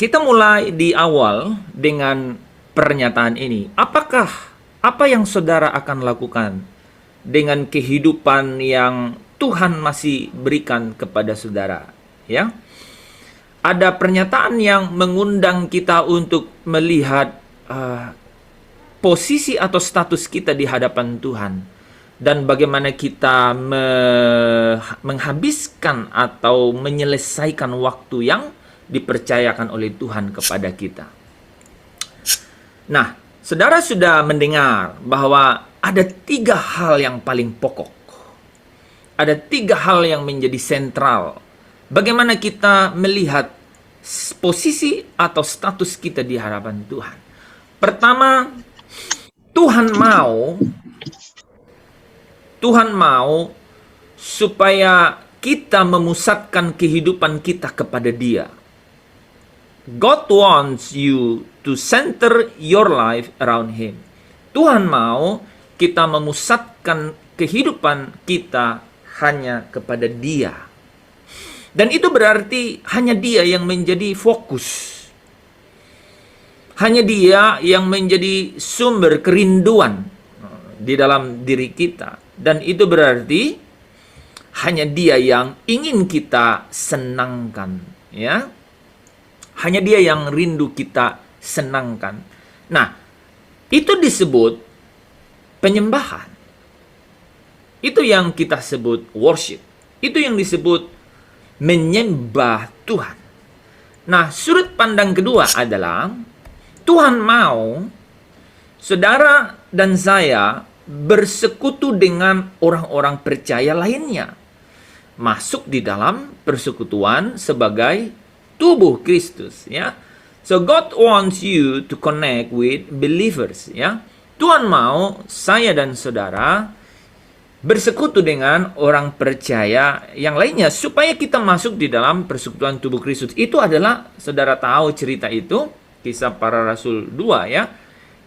kita mulai di awal dengan pernyataan ini. Apakah apa yang saudara akan lakukan dengan kehidupan yang Tuhan masih berikan kepada saudara? Ya, ada pernyataan yang mengundang kita untuk melihat posisi atau status kita di hadapan Tuhan dan bagaimana kita menghabiskan atau menyelesaikan waktu yang dipercayakan oleh Tuhan kepada kita. Nah, saudara sudah mendengar bahwa ada 3 hal yang paling pokok. Ada 3 hal yang menjadi sentral. Bagaimana kita melihat posisi atau status kita di hadapan Tuhan. Pertama, Tuhan mau supaya kita memusatkan kehidupan kita kepada Dia. God wants you to center your life around Him. Tuhan mau kita memusatkan kehidupan kita hanya kepada Dia. Dan itu berarti hanya Dia yang menjadi fokus. Hanya Dia yang menjadi sumber kerinduan di dalam diri kita. Dan itu berarti hanya Dia yang ingin kita senangkan, ya. Hanya Dia yang rindu kita senangkan. Nah, itu disebut penyembahan. Itu yang kita sebut worship. Itu yang disebut menyembah Tuhan. Nah, sudut pandang kedua adalah Tuhan mau saudara dan saya bersekutu dengan orang-orang percaya lainnya. Masuk di dalam persekutuan sebagai tubuh Kristus, ya. So God wants you to connect with believers, ya. Tuhan mau saya dan saudara bersekutu dengan orang percaya yang lainnya supaya kita masuk di dalam persekutuan tubuh Kristus. Itu adalah, saudara tahu cerita itu, Kisah Para Rasul 2, ya.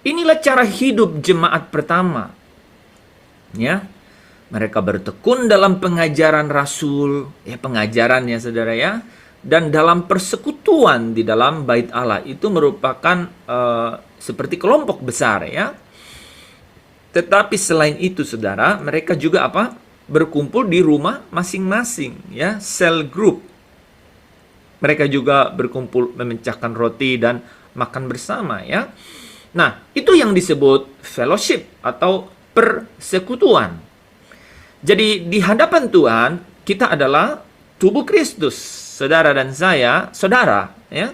Inilah cara hidup jemaat pertama. Ya. Mereka bertekun dalam pengajaran Rasul, ya, pengajarannya saudara, ya. Dan dalam persekutuan di dalam bait Allah itu merupakan seperti kelompok besar, ya. Tetapi selain itu saudara, mereka juga berkumpul di rumah masing-masing, ya, cell group. Mereka juga berkumpul memecahkan roti dan makan bersama, ya. Nah, itu yang disebut fellowship atau persekutuan. Jadi di hadapan Tuhan kita adalah tubuh Kristus. Saudara dan saya, saudara, ya.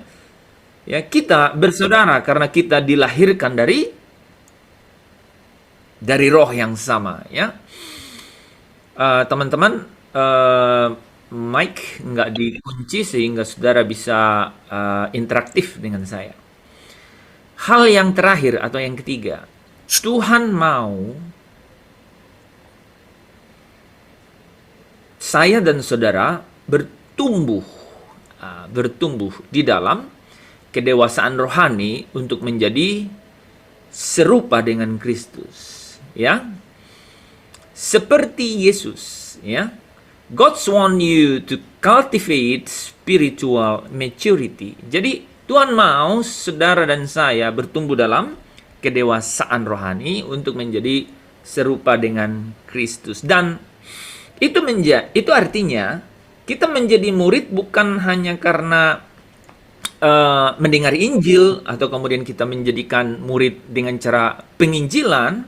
Ya, kita bersaudara karena kita dilahirkan dari roh yang sama, ya. Teman-teman, mic nggak dikunci sehingga saudara bisa interaktif dengan saya. Hal yang terakhir atau yang ketiga, Tuhan mau saya dan saudara bertumbuh di dalam kedewasaan rohani untuk menjadi serupa dengan Kristus, ya. Seperti Yesus, ya. God want you to cultivate spiritual maturity. Jadi Tuhan mau saudara dan saya bertumbuh dalam kedewasaan rohani untuk menjadi serupa dengan Kristus. Dan itu artinya kita menjadi murid bukan hanya karena mendengar Injil atau kemudian kita menjadikan murid dengan cara penginjilan.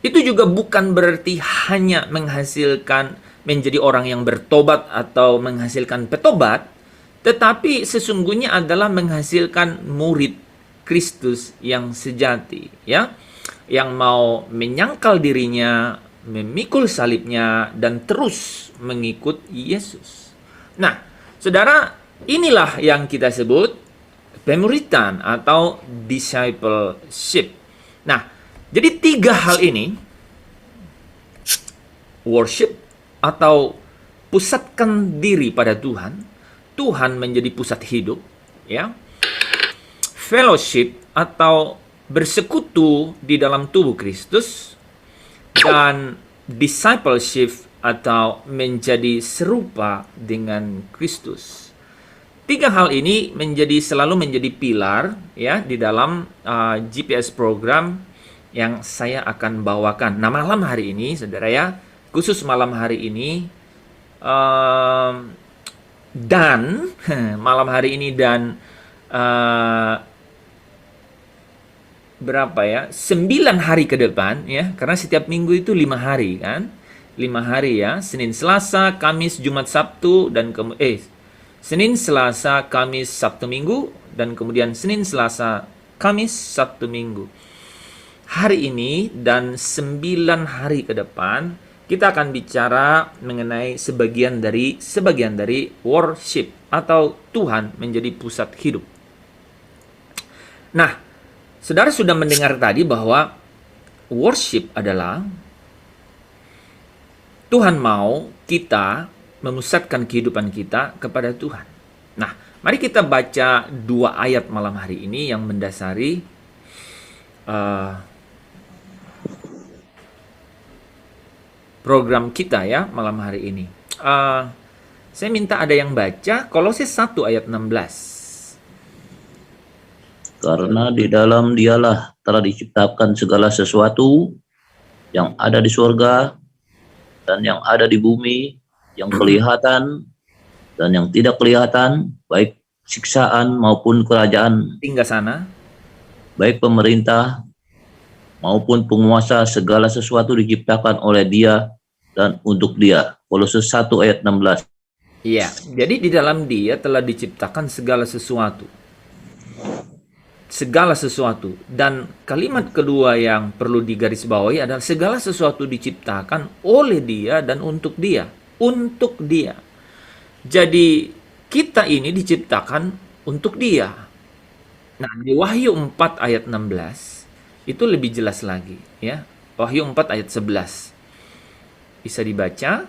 Itu juga bukan berarti hanya menghasilkan menjadi orang yang bertobat atau menghasilkan petobat, tetapi sesungguhnya adalah menghasilkan murid Kristus yang sejati, ya, yang mau menyangkal dirinya, memikul salibnya, dan terus mengikut Yesus. Nah, saudara, inilah yang kita sebut pemuritan atau discipleship. Nah, jadi 3 hal ini, worship atau pusatkan diri pada Tuhan, Tuhan menjadi pusat hidup, ya. Fellowship atau bersekutu di dalam tubuh Kristus, dan discipleship atau menjadi serupa dengan Kristus. Tiga hal ini selalu menjadi pilar ya di dalam GPS program yang saya akan bawakan. Nah, malam hari ini, saudara ya, khusus malam hari ini dan malam hari ini dan berapa ya? 9 hari ke depan ya, karena setiap minggu itu 5 hari kan? 5 hari ya, Senin, Selasa, Kamis, Jumat, Sabtu dan Senin, Selasa, Kamis, Sabtu, Minggu, dan kemudian Senin, Selasa, Kamis, Sabtu, Minggu. Hari ini dan 9 hari ke depan, kita akan bicara mengenai sebagian dari worship atau Tuhan menjadi pusat hidup. Nah, saudara sudah mendengar tadi bahwa worship adalah Tuhan mau kita memusatkan kehidupan kita kepada Tuhan. Nah, mari kita baca 2 ayat malam hari ini yang mendasari program kita ya malam hari ini. Saya minta ada yang baca Kolose 1 ayat 16. Karena di dalam Dialah telah diciptakan segala sesuatu yang ada di surga dan yang ada di bumi, yang kelihatan dan yang tidak kelihatan, baik siksaan maupun kerajaan, Tinggal sana. baik pemerintah maupun penguasa, segala sesuatu diciptakan oleh Dia dan untuk Dia. Kolose 1 ayat 16. Iya, jadi di dalam Dia telah diciptakan segala sesuatu. Segala sesuatu. Dan kalimat kedua yang perlu digarisbawahi adalah segala sesuatu diciptakan oleh Dia dan untuk Dia. Untuk Dia. Jadi kita ini diciptakan untuk Dia. Nah, di Wahyu 4 ayat 16 itu lebih jelas lagi ya. Wahyu 4 ayat 11. Bisa dibaca?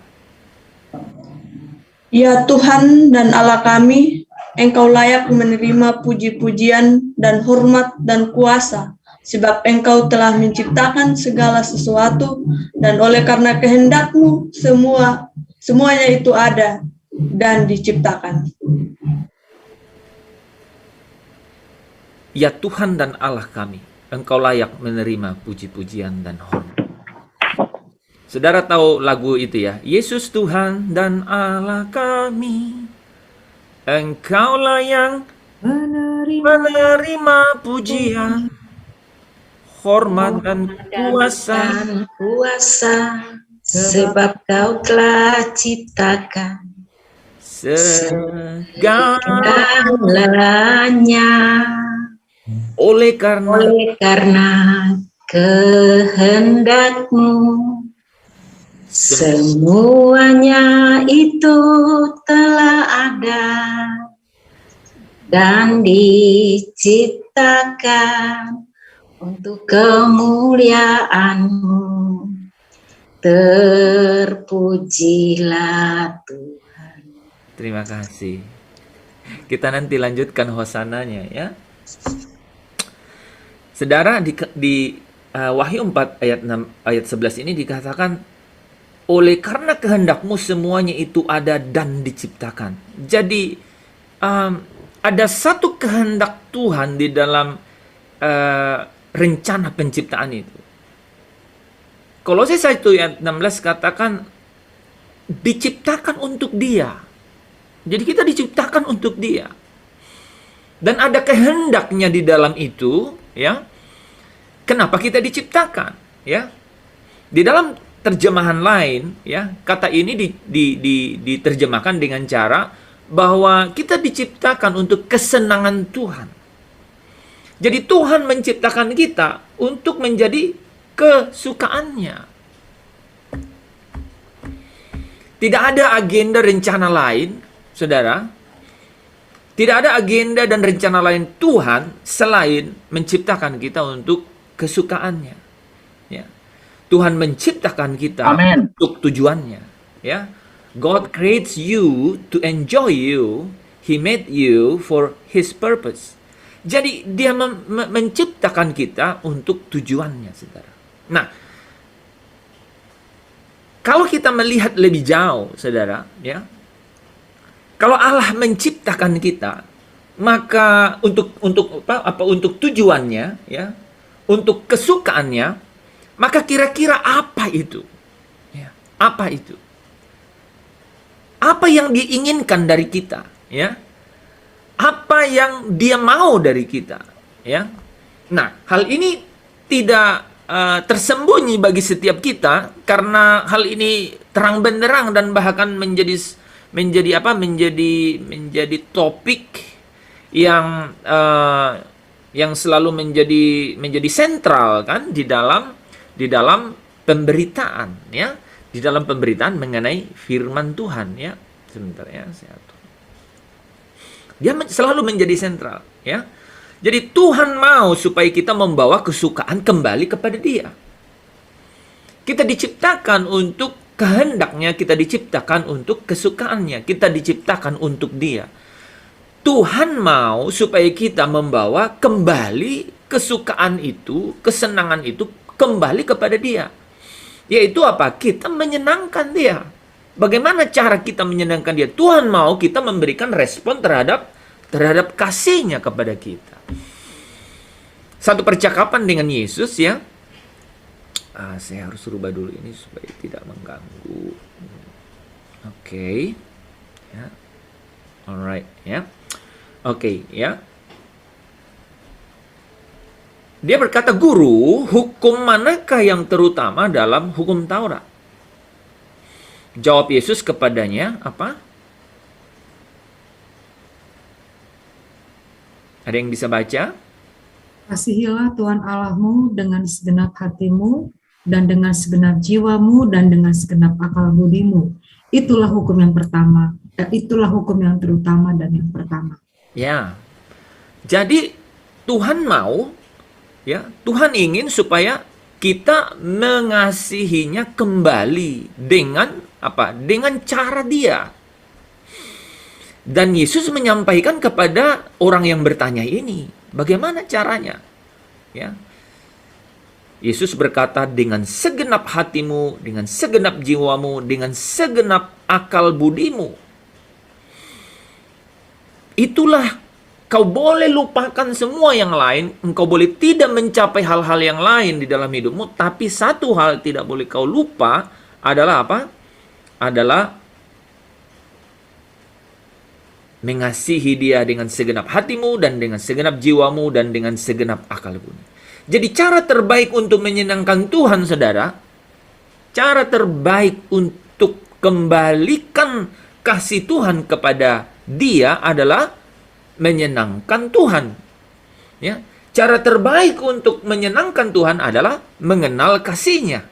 Ya Tuhan dan Allah kami, Engkau layak menerima puji-pujian dan hormat dan kuasa, sebab Engkau telah menciptakan segala sesuatu, dan oleh karena kehendak-Mu semuanya itu ada dan diciptakan. Ya Tuhan dan Allah kami, Engkau layak menerima puji-pujian dan hormat. Saudara tahu lagu itu ya? Yesus Tuhan dan Allah kami, Engkau layak menerima pujian, hormat dan kuasa, sebab Kau telah ciptakan segalanya oleh karena kehendak-Mu semuanya itu telah ada dan diciptakan untuk kemuliaan-Mu. Terpujilah Tuhan. Terima kasih. Kita nanti lanjutkan hosananya ya. Saudara, di Wahyu 4 ayat 6 ayat 11 ini dikatakan oleh karena kehendak-Mu semuanya itu ada dan diciptakan. Jadi ada satu kehendak Tuhan di dalam rencana penciptaan itu. Kolose 1 ayat 16 katakan diciptakan untuk Dia. Jadi kita diciptakan untuk Dia. Dan ada kehendaknya di dalam itu, ya. Kenapa kita diciptakan, ya? Di dalam terjemahan lain, ya, kata ini diterjemahkan dengan cara bahwa kita diciptakan untuk kesenangan Tuhan. Jadi Tuhan menciptakan kita untuk menjadi kesukaannya. Tidak ada agenda rencana lain, saudara. Tidak ada agenda dan rencana lain Tuhan selain menciptakan kita untuk kesukaannya. Ya. Tuhan menciptakan kita untuk tujuannya. Ya. God creates you to enjoy you. He made you for His purpose. Jadi Dia menciptakan kita untuk tujuannya, saudara. Nah, kalau kita melihat lebih jauh, saudara, ya, Kalau Allah menciptakan kita, maka untuk tujuannya, ya, untuk kesukaannya, maka kira-kira apa itu? Ya, apa itu? Apa yang diinginkan dari kita, ya? Apa yang dia mau dari kita, ya? Nah, hal ini tidak tersembunyi bagi setiap kita, karena hal ini terang benderang dan bahkan menjadi topik yang selalu menjadi sentral kan di dalam pemberitaan, ya, di dalam pemberitaan mengenai firman Tuhan, ya. Sebentar ya, dia selalu menjadi sentral, ya. Jadi Tuhan mau supaya kita membawa kesukaan kembali kepada Dia. Kita diciptakan untuk kehendaknya, kita diciptakan untuk kesukaannya, kita diciptakan untuk Dia. Tuhan mau supaya kita membawa kembali kesukaan itu, kesenangan itu kembali kepada Dia. Yaitu apa? Kita menyenangkan Dia. Bagaimana cara kita menyenangkan Dia? Tuhan mau kita memberikan respon terhadap kasih-Nya kepada kita. Satu percakapan dengan Yesus, ya. Saya harus rubah dulu ini supaya tidak mengganggu. Oke. Ya. Alright, ya. Oke, ya. Dia berkata, "Guru, hukum manakah yang terutama dalam hukum Taurat?" Jawab Yesus kepadanya, apa? Ada yang bisa baca? Kasihilah Tuhan Allahmu dengan segenap hatimu, dan dengan segenap jiwamu, dan dengan segenap akal budimu. Itulah hukum yang pertama. Itulah hukum yang terutama dan yang pertama. Ya. Jadi Tuhan mau, ya, Tuhan ingin supaya kita mengasihinya kembali dengan apa? Dengan cara Dia. Dan Yesus menyampaikan kepada orang yang bertanya ini, bagaimana caranya? Ya. Yesus berkata, dengan segenap hatimu, dengan segenap jiwamu, dengan segenap akal budimu. Itulah, kau boleh lupakan semua yang lain, engkau boleh tidak mencapai hal-hal yang lain di dalam hidupmu, tapi satu hal tidak boleh kau lupa adalah apa? Adalah mengasihi Dia dengan segenap hatimu, dan dengan segenap jiwamu, dan dengan segenap akal budi. Jadi cara terbaik untuk menyenangkan Tuhan, saudara, cara terbaik untuk kembalikan kasih Tuhan kepada Dia adalah menyenangkan Tuhan. Ya, cara terbaik untuk menyenangkan Tuhan adalah mengenal kasih-Nya.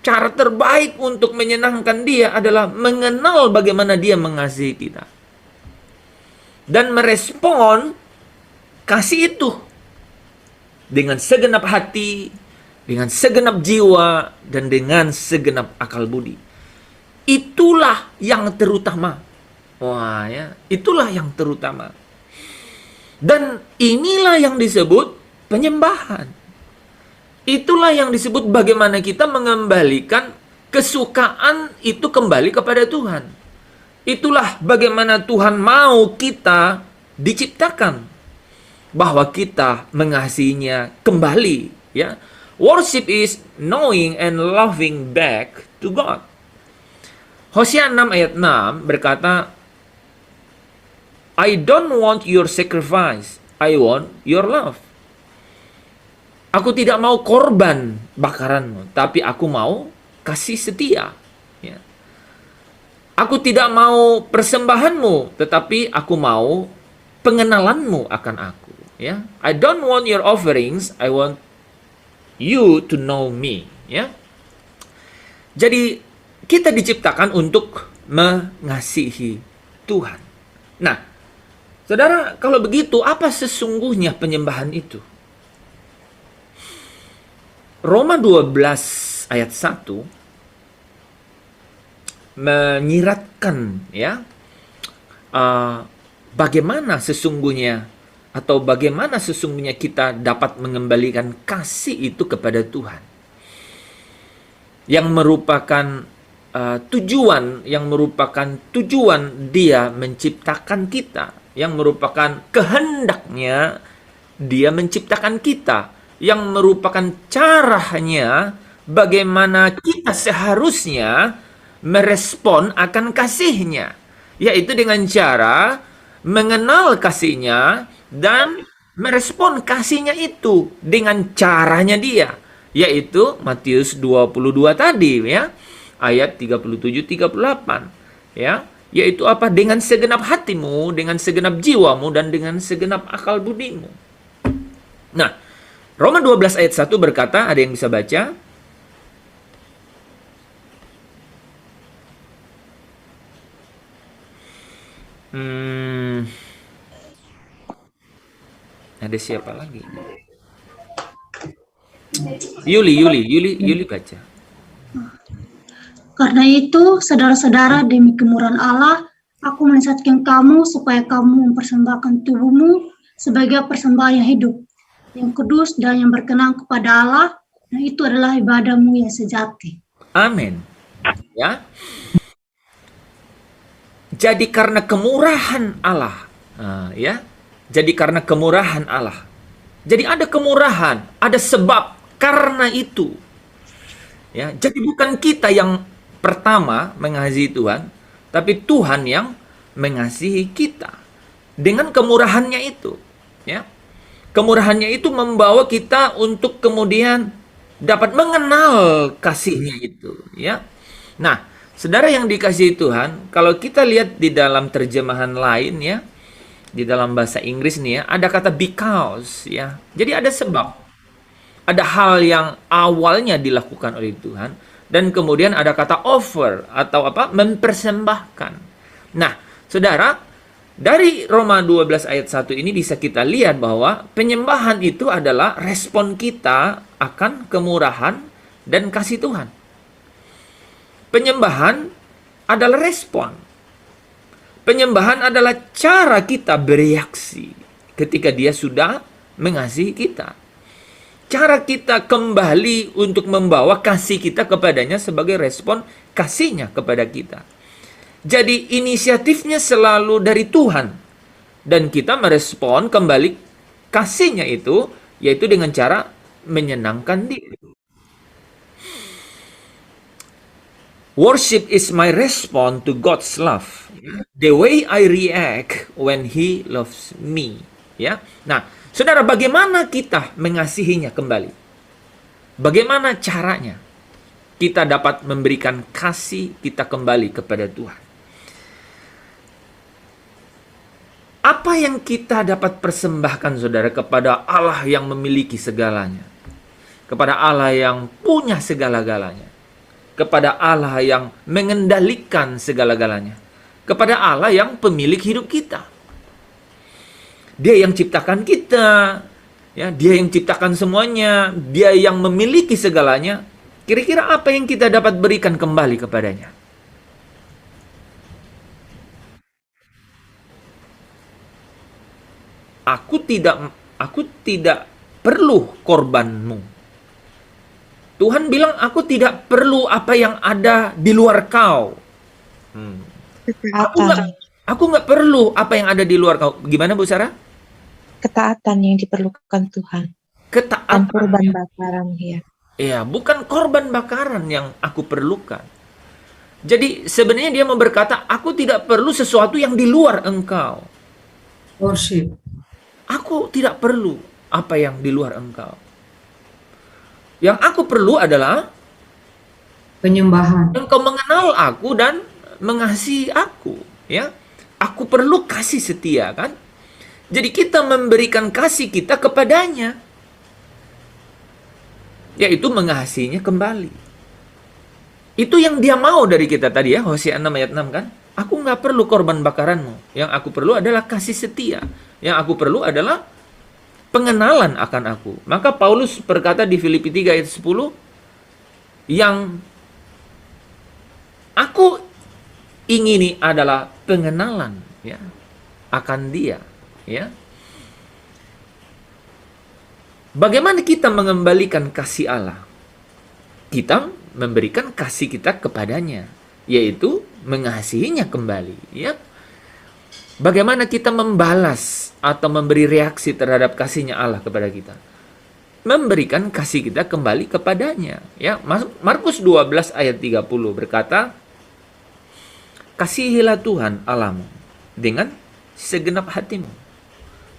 Cara terbaik untuk menyenangkan Dia adalah mengenal bagaimana Dia mengasihi kita. Dan merespon kasih itu dengan segenap hati, dengan segenap jiwa, dan dengan segenap akal budi. Itulah yang terutama. Wah, ya, itulah yang terutama. Dan inilah yang disebut penyembahan. Itulah yang disebut bagaimana kita mengembalikan kesukaan itu kembali kepada Tuhan. Itulah bagaimana Tuhan mau kita diciptakan, bahwa kita mengasihinya kembali, ya. Worship is knowing and loving back to God. Hosea 6 ayat 6 berkata, I don't want your sacrifice, I want your love. Aku tidak mau korban bakaranmu, tapi aku mau kasih setia. Ya. Aku tidak mau persembahanmu, tetapi aku mau pengenalanmu akan aku. Ya. I don't want your offerings, I want you to know me. Ya. Jadi kita diciptakan untuk mengasihi Tuhan. Nah, saudara, kalau begitu apa sesungguhnya penyembahan itu? Roma 12 ayat 1 menyiratkan, ya, bagaimana sesungguhnya, atau bagaimana sesungguhnya kita dapat mengembalikan kasih itu kepada Tuhan, yang merupakan tujuan yang merupakan tujuan Dia menciptakan kita, yang merupakan kehendaknya Dia menciptakan kita, yang merupakan caranya bagaimana kita seharusnya merespon akan kasih-Nya, yaitu dengan cara mengenal kasih-Nya dan merespon kasih-Nya itu dengan caranya Dia, yaitu Matius 22 tadi ya, ayat 37-38 ya, yaitu apa? Dengan segenap hatimu, dengan segenap jiwamu, dan dengan segenap akal budimu. Nah, Roma 12 ayat 1 berkata, ada yang bisa baca? Ada siapa lagi? Yuli baca. Karena itu, saudara-saudara, demi kemurahan Allah, aku menasihatkan kamu supaya kamu mempersembahkan tubuhmu sebagai persembahan yang hidup, yang kudus dan yang berkenan kepada Allah, dan itu adalah ibadahmu yang sejati. Amin. Ya. Jadi karena kemurahan Allah, ya. Jadi karena kemurahan Allah. Jadi ada kemurahan, ada sebab karena itu. Ya, jadi bukan kita yang pertama mengasihi Tuhan, tapi Tuhan yang mengasihi kita dengan kemurahannya itu. Ya, kemurahannya itu membawa kita untuk kemudian dapat mengenal kasih-Nya itu. Ya, nah, saudara yang dikasihi Tuhan, kalau kita lihat di dalam terjemahan lain ya, di dalam bahasa Inggris nih ya, ada kata because ya. Jadi ada sebab. Ada hal yang awalnya dilakukan oleh Tuhan dan kemudian ada kata offer atau apa? Mempersembahkan. Nah, Saudara, dari Roma 12 ayat 1 ini bisa kita lihat bahwa penyembahan itu adalah respon kita akan kemurahan dan kasih Tuhan. Penyembahan adalah respon. Penyembahan adalah cara kita bereaksi ketika Dia sudah mengasihi kita. Cara kita kembali untuk membawa kasih kita kepadanya sebagai respon kasih-Nya kepada kita. Jadi inisiatifnya selalu dari Tuhan. Dan kita merespon kembali kasih-Nya itu, yaitu dengan cara menyenangkan Dia. Worship is my response to God's love. The way I react when He loves me. Ya, nah, saudara, bagaimana kita mengasihinya kembali? Bagaimana caranya kita dapat memberikan kasih kita kembali kepada Tuhan? Apa yang kita dapat persembahkan, saudara, kepada Allah yang memiliki segalanya? Kepada Allah yang punya segala-galanya? Kepada Allah yang mengendalikan segala-galanya? Kepada Allah yang pemilik hidup kita? Dia yang ciptakan kita, ya, Dia yang ciptakan semuanya, Dia yang memiliki segalanya. Kira-kira apa yang kita dapat berikan kembali kepadanya? Aku tidak perlu korbanmu. Tuhan bilang, aku tidak perlu apa yang ada di luar kau. Aku nggak perlu apa yang ada di luar kau. Gimana, Bu Sarah? Ketaatan yang diperlukan Tuhan. Ketaatan. Dan korban bakaran, ya. Ya, bukan korban bakaran yang aku perlukan. Jadi sebenarnya Dia mau berkata, aku tidak perlu sesuatu yang di luar engkau. Worship. Aku tidak perlu apa yang di luar engkau. Yang aku perlu adalah Penyembahan. engkau mengenal aku dan mengasihi aku. Ya, aku perlu kasih setia, kan? Jadi kita memberikan kasih kita kepadanya, yaitu mengasihinya kembali. Itu yang Dia mau dari kita tadi ya, Hosea 6 ayat 6 kan. Aku nggak perlu korban bakaranmu. Yang aku perlu adalah kasih setia. Yang aku perlu adalah pengenalan akan aku. Maka Paulus berkata di Filipi 3 ayat 10, yang aku ingini adalah pengenalan ya akan Dia. Ya. Bagaimana kita mengembalikan kasih Allah? Kita memberikan kasih kita kepadanya. yaitu mengasihinya kembali, ya. Bagaimana kita membalas atau memberi reaksi terhadap kasihnya Allah kepada kita? Memberikan kasih kita kembali kepadanya, ya. Markus 12 ayat 30 berkata, kasihilah Tuhan Allahmu dengan segenap hatimu,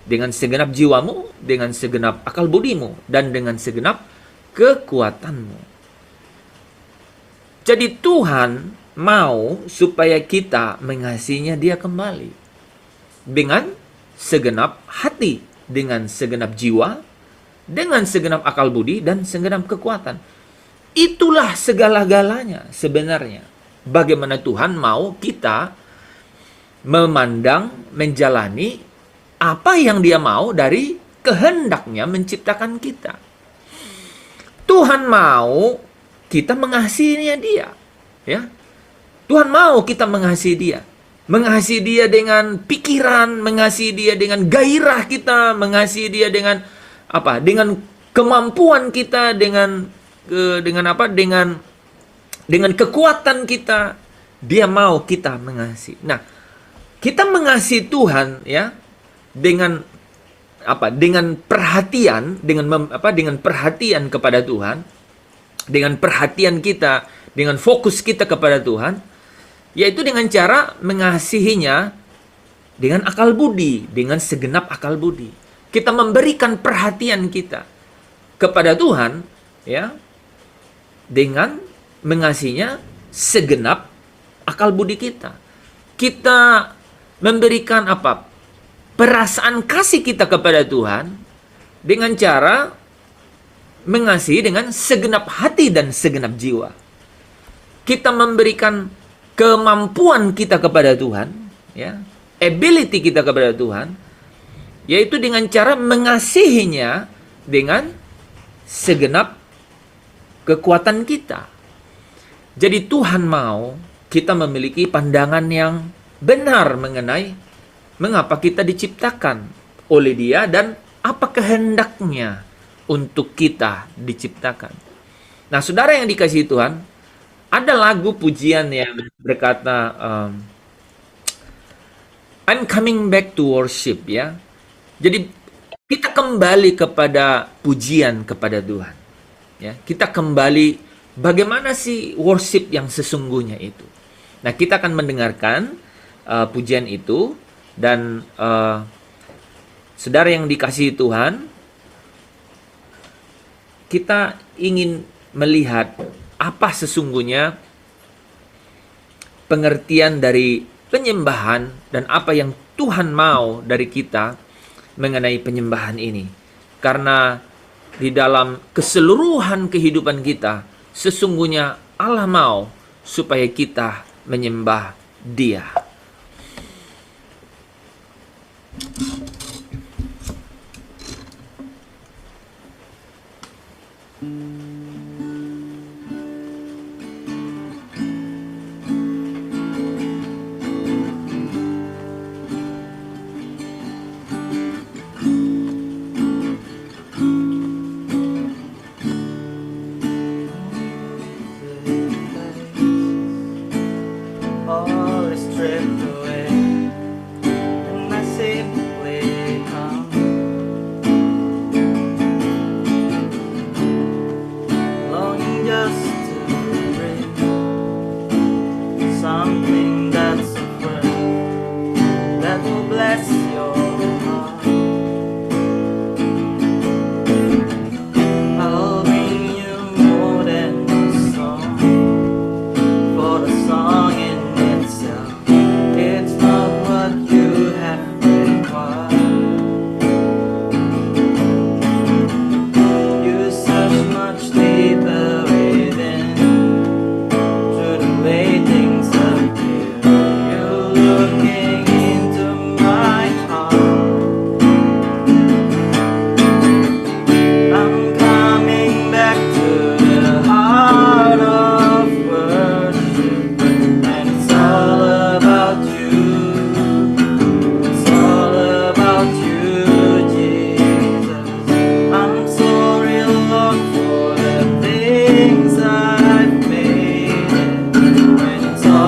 dengan segenap jiwamu, dengan segenap akal budimu, dan dengan segenap kekuatanmu. Jadi Tuhan mau supaya kita mengasihinya dia kembali dengan segenap hati, dengan segenap jiwa, dengan segenap akal budi, dan segenap kekuatan. Itulah segala-galanya sebenarnya. Bagaimana Tuhan mau kita memandang, menjalani apa yang dia mau dari kehendaknya menciptakan kita. Tuhan mau kita mengasihinya dia, ya. Tuhan mau kita mengasihi dia. Mengasihi dia dengan pikiran, mengasihi dia dengan gairah kita, mengasihi dia dengan apa? Dengan kemampuan kita, dengan kekuatan kita. Dia mau kita mengasihi. Nah, kita mengasihi Tuhan, ya, dengan apa? Dengan perhatian, dengan perhatian kepada Tuhan, dengan perhatian kita, dengan fokus kita kepada Tuhan, yaitu dengan cara mengasihinya dengan akal budi, dengan segenap akal budi. Kita memberikan perhatian kita kepada Tuhan, ya, dengan mengasihinya segenap akal budi kita. Kita memberikan apa? Perasaan kasih kita kepada Tuhan dengan cara mengasihi dengan segenap hati dan segenap jiwa. Kita memberikan kemampuan kita kepada Tuhan, ya, ability kita kepada Tuhan, yaitu dengan cara mengasihinya dengan segenap kekuatan kita. Jadi Tuhan mau kita memiliki pandangan yang benar mengenai mengapa kita diciptakan oleh Dia dan apa kehendaknya untuk kita diciptakan. Nah, saudara yang dikasihi Tuhan, ada lagu pujian yang berkata, I'm coming back to worship, ya. Jadi kita kembali kepada pujian kepada Tuhan, ya. Kita kembali bagaimana sih worship yang sesungguhnya itu. Nah, kita akan mendengarkan pujian itu, dan saudara yang dikasihi Tuhan, kita ingin melihat apa sesungguhnya pengertian dari penyembahan dan apa yang Tuhan mau dari kita mengenai penyembahan ini. Karena di dalam keseluruhan kehidupan kita, sesungguhnya Allah mau supaya kita menyembah Dia. All is stripped away, and I simply come, longing just to bring something that's of worth, that will bless your heart. I'll bring you more than a song, for the song in itself, it's not what you have required. You search much deeper within, through the way things appear. You're looking into my heart. I'm coming back to the heart of worship, and it's all about you. It's all about you, Jesus. I'm sorry, Lord, for the things I've made, and it's all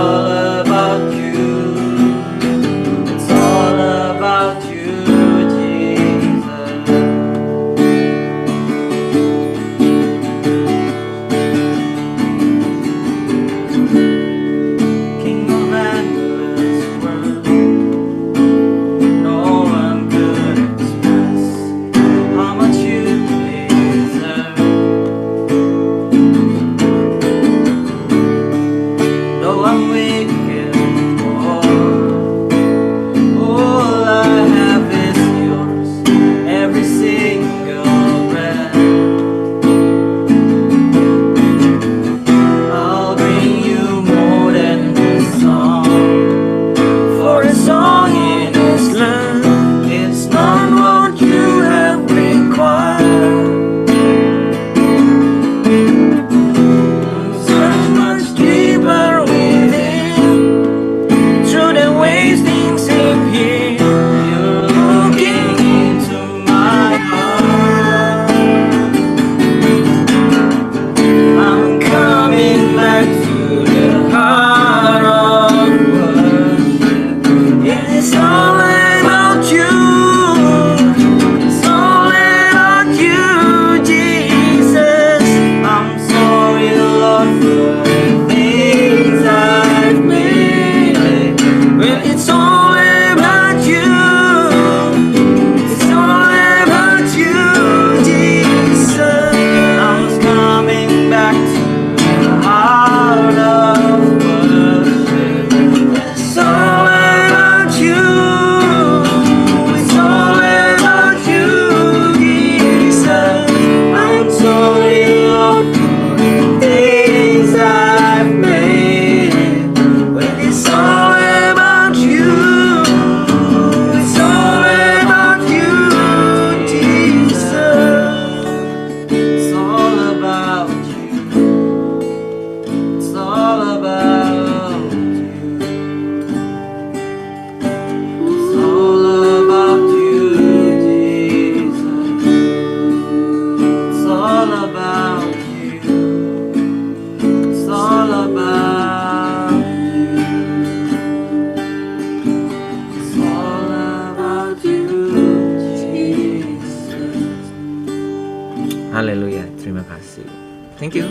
Thank you.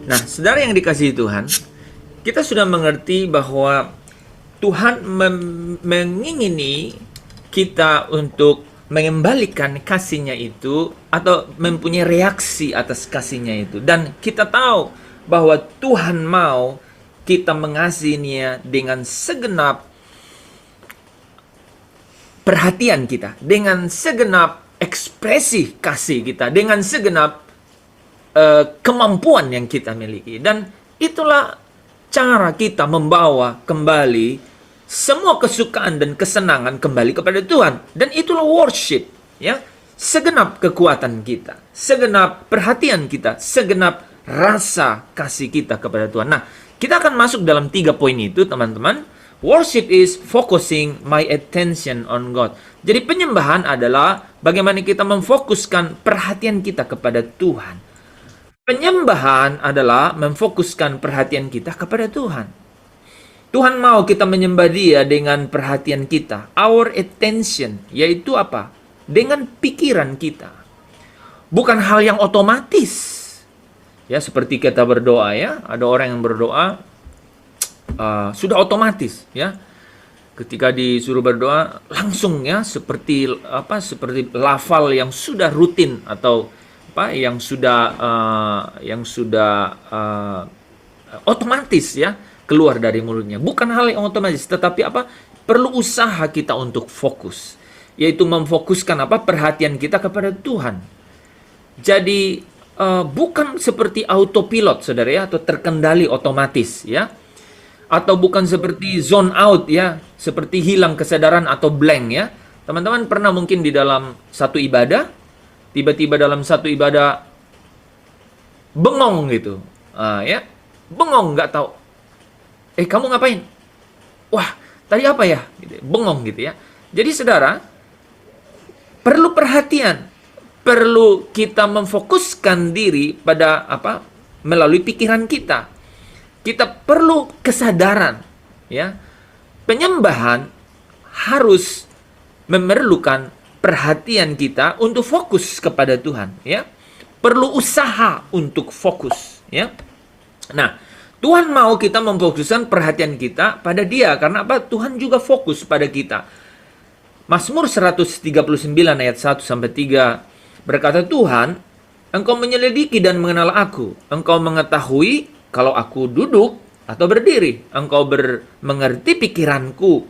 Nah, saudara yang dikasihi Tuhan, kita sudah mengerti bahwa Tuhan mengingini kita untuk mengembalikan kasih-Nya itu atau mempunyai reaksi atas kasih-Nya itu. Dan kita tahu bahwa Tuhan mau kita mengasihinya dengan segenap perhatian kita, dengan segenap ekspresi kasih kita, dengan segenap kemampuan yang kita miliki. Dan itulah cara kita membawa kembali semua kesukaan dan kesenangan kembali kepada Tuhan. Dan itulah worship, ya. Segenap kekuatan kita, segenap perhatian kita, segenap rasa kasih kita kepada Tuhan. Nah, kita akan masuk dalam 3 poin itu, teman-teman. Worship is focusing my attention on God. Jadi penyembahan adalah bagaimana kita memfokuskan perhatian kita kepada Tuhan. Penyembahan adalah memfokuskan perhatian kita kepada Tuhan. Tuhan mau kita menyembah Dia dengan perhatian kita. Our attention, yaitu apa? Dengan pikiran kita. Bukan hal yang otomatis. Ya, seperti kita berdoa, ya. Ada orang yang berdoa sudah otomatis, ya. Ketika disuruh berdoa langsung, ya, seperti lafal yang sudah rutin atau yang sudah otomatis, ya, keluar dari mulutnya. Bukan hal yang otomatis, tetapi perlu usaha kita untuk fokus, yaitu memfokuskan perhatian kita kepada Tuhan. Jadi bukan seperti autopilot, saudara, ya, atau terkendali otomatis, ya, atau bukan seperti zone out, ya, seperti hilang kesadaran atau blank, ya. Teman-teman pernah mungkin di dalam satu ibadah, tiba-tiba dalam satu ibadah bengong gitu, ya, bengong, nggak tahu. Kamu ngapain? Wah, tadi apa ya? Gitu, bengong gitu, ya. Jadi saudara, perlu perhatian. Perlu kita memfokuskan diri pada melalui pikiran kita. Kita perlu kesadaran, ya. Penyembahan harus memerlukan perhatian kita untuk fokus kepada Tuhan, ya. Perlu usaha untuk fokus, ya. Nah, Tuhan mau kita memfokuskan perhatian kita pada Dia. Karena Tuhan juga fokus pada kita. Mazmur 139 ayat 1-3 berkata, Tuhan, Engkau menyelidiki dan mengenal aku. Engkau mengetahui kalau aku duduk atau berdiri. Engkau mengerti pikiranku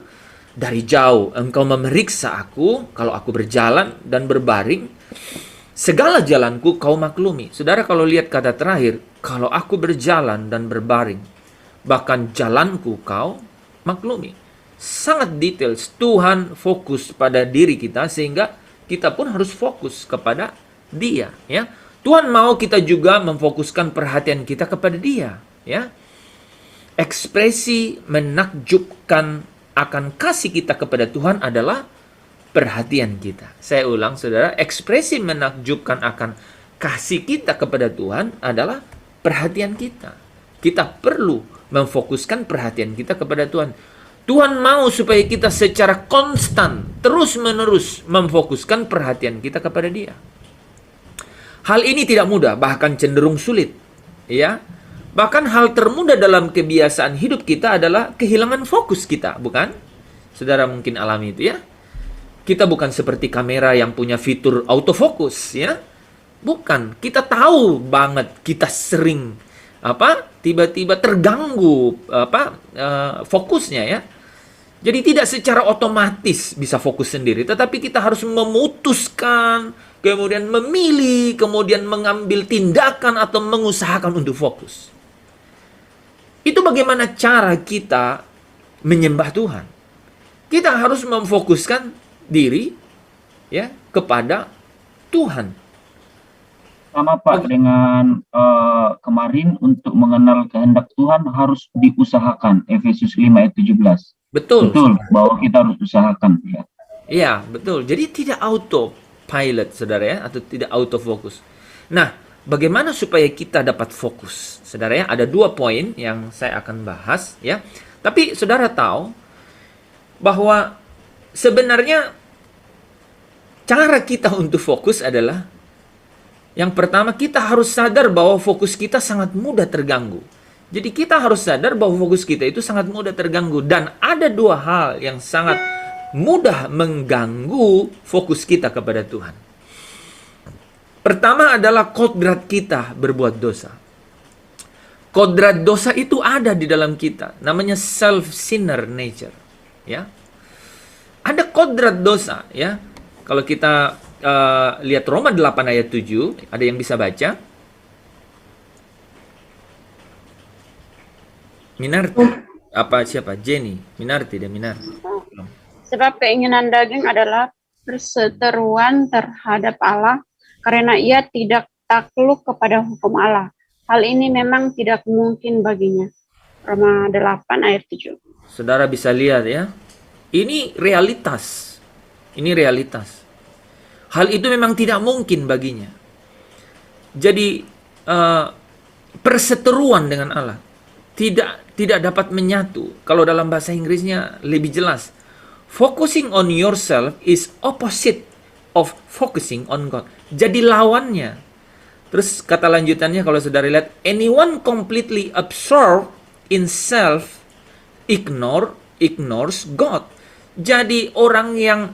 dari jauh. Engkau memeriksa aku kalau aku berjalan dan berbaring. Segala jalanku kau maklumi. Saudara, kalau lihat kata terakhir, kalau aku berjalan dan berbaring, bahkan jalanku kau maklumi. Sangat detail. Tuhan fokus pada diri kita sehingga kita pun harus fokus kepada Dia, ya. Tuhan mau kita juga memfokuskan perhatian kita kepada Dia, ya. Ekspresi menakjubkan akan kasih kita kepada Tuhan adalah perhatian kita. Saya ulang, saudara, ekspresi menakjubkan akan kasih kita kepada Tuhan adalah perhatian kita. Kita perlu memfokuskan perhatian kita kepada Tuhan. Tuhan mau supaya kita secara konstan, terus-menerus memfokuskan perhatian kita kepada Dia. Hal ini tidak mudah, bahkan cenderung sulit, ya. Bahkan hal termudah dalam kebiasaan hidup kita adalah kehilangan fokus kita, bukan? Saudara mungkin alami itu, ya. Kita bukan seperti kamera yang punya fitur autofocus, ya. Bukan, kita tahu banget kita sering tiba-tiba terganggu fokusnya, ya. Jadi tidak secara otomatis bisa fokus sendiri, tetapi kita harus memutuskan, kemudian memilih, kemudian mengambil tindakan atau mengusahakan untuk fokus. Itu bagaimana cara kita menyembah Tuhan. Kita harus memfokuskan diri, ya, kepada Tuhan. Sama Pak dengan kemarin, untuk mengenal kehendak Tuhan harus diusahakan. Efesus 5 ayat 17. Betul. Betul, bahwa kita harus usahakan, ya. Iya, betul. Jadi tidak autopilot, saudara, ya, atau tidak autofokus. Nah, bagaimana supaya kita dapat fokus? Saudara, ya, ada 2 poin yang saya akan bahas, ya. Tapi saudara tahu bahwa sebenarnya cara kita untuk fokus adalah Yang pertama, kita harus sadar bahwa fokus kita sangat mudah terganggu. Jadi kita harus sadar bahwa fokus kita itu sangat mudah terganggu. Dan ada dua hal yang sangat mudah mengganggu fokus kita kepada Tuhan. Pertama adalah kodrat kita berbuat dosa. Kodrat dosa itu ada di dalam kita, namanya self-sinner nature. Ya, ada kodrat dosa. Ya, kalau kita lihat Roma 8 ayat 7, ada yang bisa baca? Minarti, apa siapa? Jenny, Minarti dan Minarti. Sebab keinginan daging adalah perseteruan terhadap Allah, karena ia tidak takluk kepada hukum Allah. Hal ini memang tidak mungkin baginya. Roma 8 ayat 7. Saudara bisa lihat ya. Ini realitas. Ini realitas. Hal itu memang tidak mungkin baginya. Jadi perseteruan dengan Allah tidak dapat menyatu. Kalau dalam bahasa Inggrisnya lebih jelas. Focusing on yourself is opposite of focusing on God. Jadi lawannya. Terus kata lanjutannya kalau saudara lihat, anyone completely absorbed in self ignores God. Jadi orang yang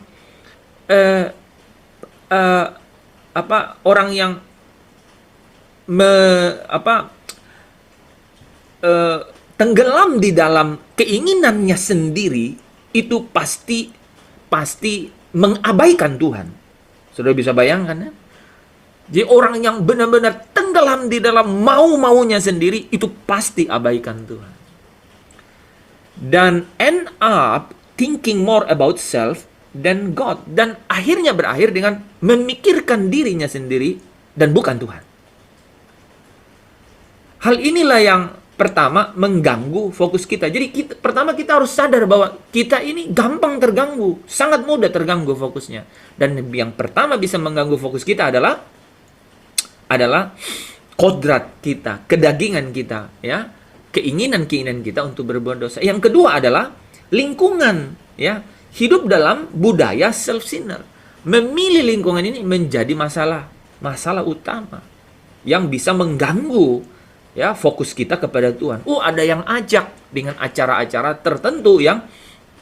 orang yang tenggelam di dalam keinginannya sendiri itu pasti mengabaikan Tuhan. Saudara bisa bayangkan ya? Jadi orang yang benar-benar tenggelam di dalam mau-maunya sendiri itu pasti abaikan Tuhan. Dan end up thinking more about self than God. Dan akhirnya berakhir dengan memikirkan dirinya sendiri dan bukan Tuhan. Hal inilah yang pertama mengganggu fokus kita. Jadi pertama kita harus sadar bahwa kita ini gampang terganggu, sangat mudah terganggu fokusnya. Dan yang pertama bisa mengganggu fokus kita adalah kodrat kita, kedagingan kita, ya, keinginan kita untuk berbuat dosa. Yang kedua adalah lingkungan, ya, hidup dalam budaya self-sinner. Memilih lingkungan ini menjadi masalah utama yang bisa mengganggu, ya, fokus kita kepada Tuhan. Ada yang ajak dengan acara-acara tertentu yang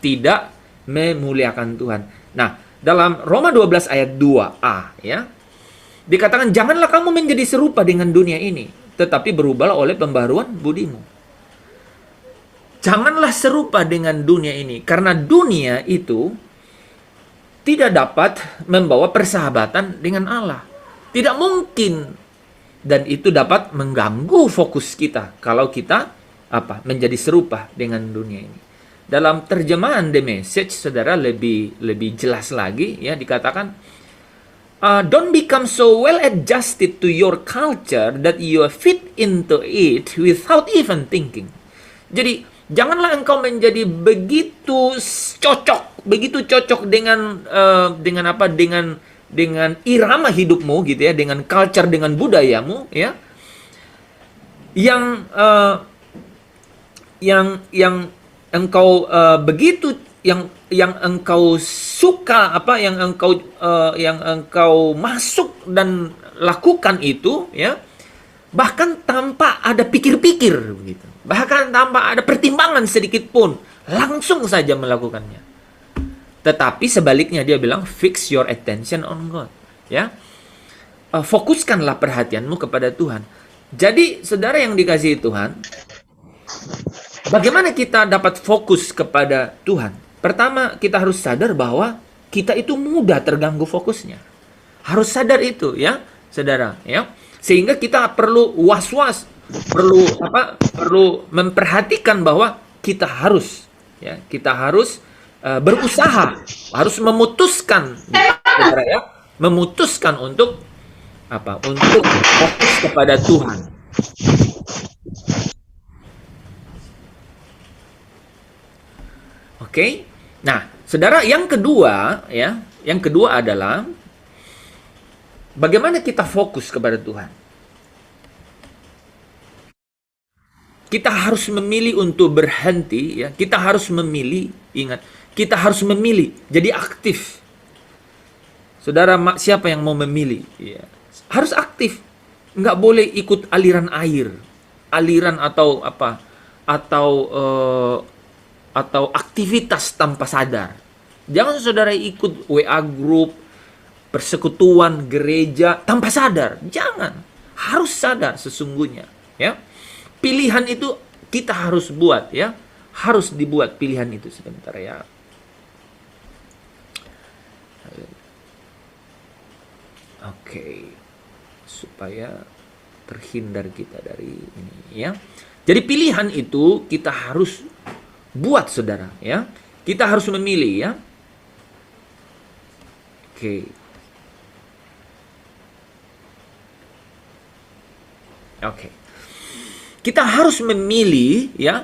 tidak memuliakan Tuhan. Nah, dalam Roma 12 ayat 2a, ya, dikatakan, janganlah kamu menjadi serupa dengan dunia ini, tetapi berubahlah oleh pembaruan budimu. Janganlah serupa dengan dunia ini, karena dunia itu tidak dapat membawa persahabatan dengan Allah. Tidak mungkin. Dan itu dapat mengganggu fokus kita kalau kita menjadi serupa dengan dunia ini. Dalam terjemahan The Message, saudara, lebih jelas lagi, ya, dikatakan, don't become so well adjusted to your culture that you fit into it without even thinking. Jadi janganlah engkau menjadi begitu cocok dengan irama hidupmu, gitu ya, dengan culture, dengan budayamu, ya, yang engkau yang engkau suka, yang engkau masuk dan lakukan itu, ya, bahkan tanpa ada pikir-pikir begitu. Bahkan tanpa ada pertimbangan sedikit pun, langsung saja melakukannya. Tetapi sebaliknya dia bilang, fix your attention on God, ya. Fokuskanlah perhatianmu kepada Tuhan. Jadi saudara yang dikasihi Tuhan, bagaimana kita dapat fokus kepada Tuhan? Pertama, kita harus sadar bahwa kita itu mudah terganggu fokusnya. Harus sadar itu, ya, saudara, ya. Sehingga kita perlu was-was, perlu memperhatikan bahwa kita harus berusaha, harus memutuskan, saudara, ya, memutuskan untuk fokus kepada Tuhan. Oke. Nah, saudara, yang kedua adalah bagaimana kita fokus kepada Tuhan. Kita harus memilih untuk berhenti, ya. Kita harus memilih, ingat, kita harus memilih, jadi aktif. Saudara, siapa yang mau memilih? Ya. Harus aktif. Nggak boleh ikut aliran air, aliran atau apa, atau aktivitas tanpa sadar. Jangan saudara ikut WA group, persekutuan, gereja tanpa sadar. Jangan. Harus sadar sesungguhnya, ya. Pilihan itu kita harus buat, ya. Harus dibuat pilihan itu. Sebentar ya. Oke. Supaya terhindar kita dari ini, ya. Jadi pilihan itu kita harus buat, saudara, ya. Kita harus memilih, ya. Oke. Oke. Kita harus memilih, ya,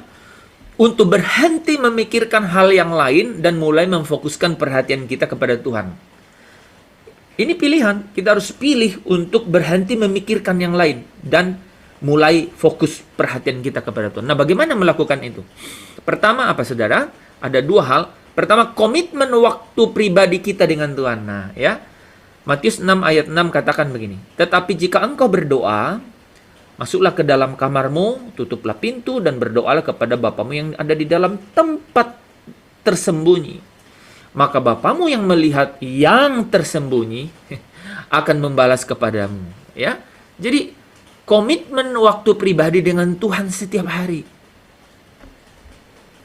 untuk berhenti memikirkan hal yang lain dan mulai memfokuskan perhatian kita kepada Tuhan. Ini pilihan, kita harus pilih untuk berhenti memikirkan yang lain dan mulai fokus perhatian kita kepada Tuhan. Nah, bagaimana melakukan itu? Pertama apa, saudara? Ada dua hal. Pertama, komitmen waktu pribadi kita dengan Tuhan. Nah, ya. Matius 6 ayat 6 katakan begini. Tetapi jika engkau berdoa, masuklah ke dalam kamarmu, tutuplah pintu dan berdoalah kepada Bapamu yang ada di dalam tempat tersembunyi. Maka Bapamu yang melihat yang tersembunyi akan membalas kepadamu, ya. Jadi komitmen waktu pribadi dengan Tuhan setiap hari.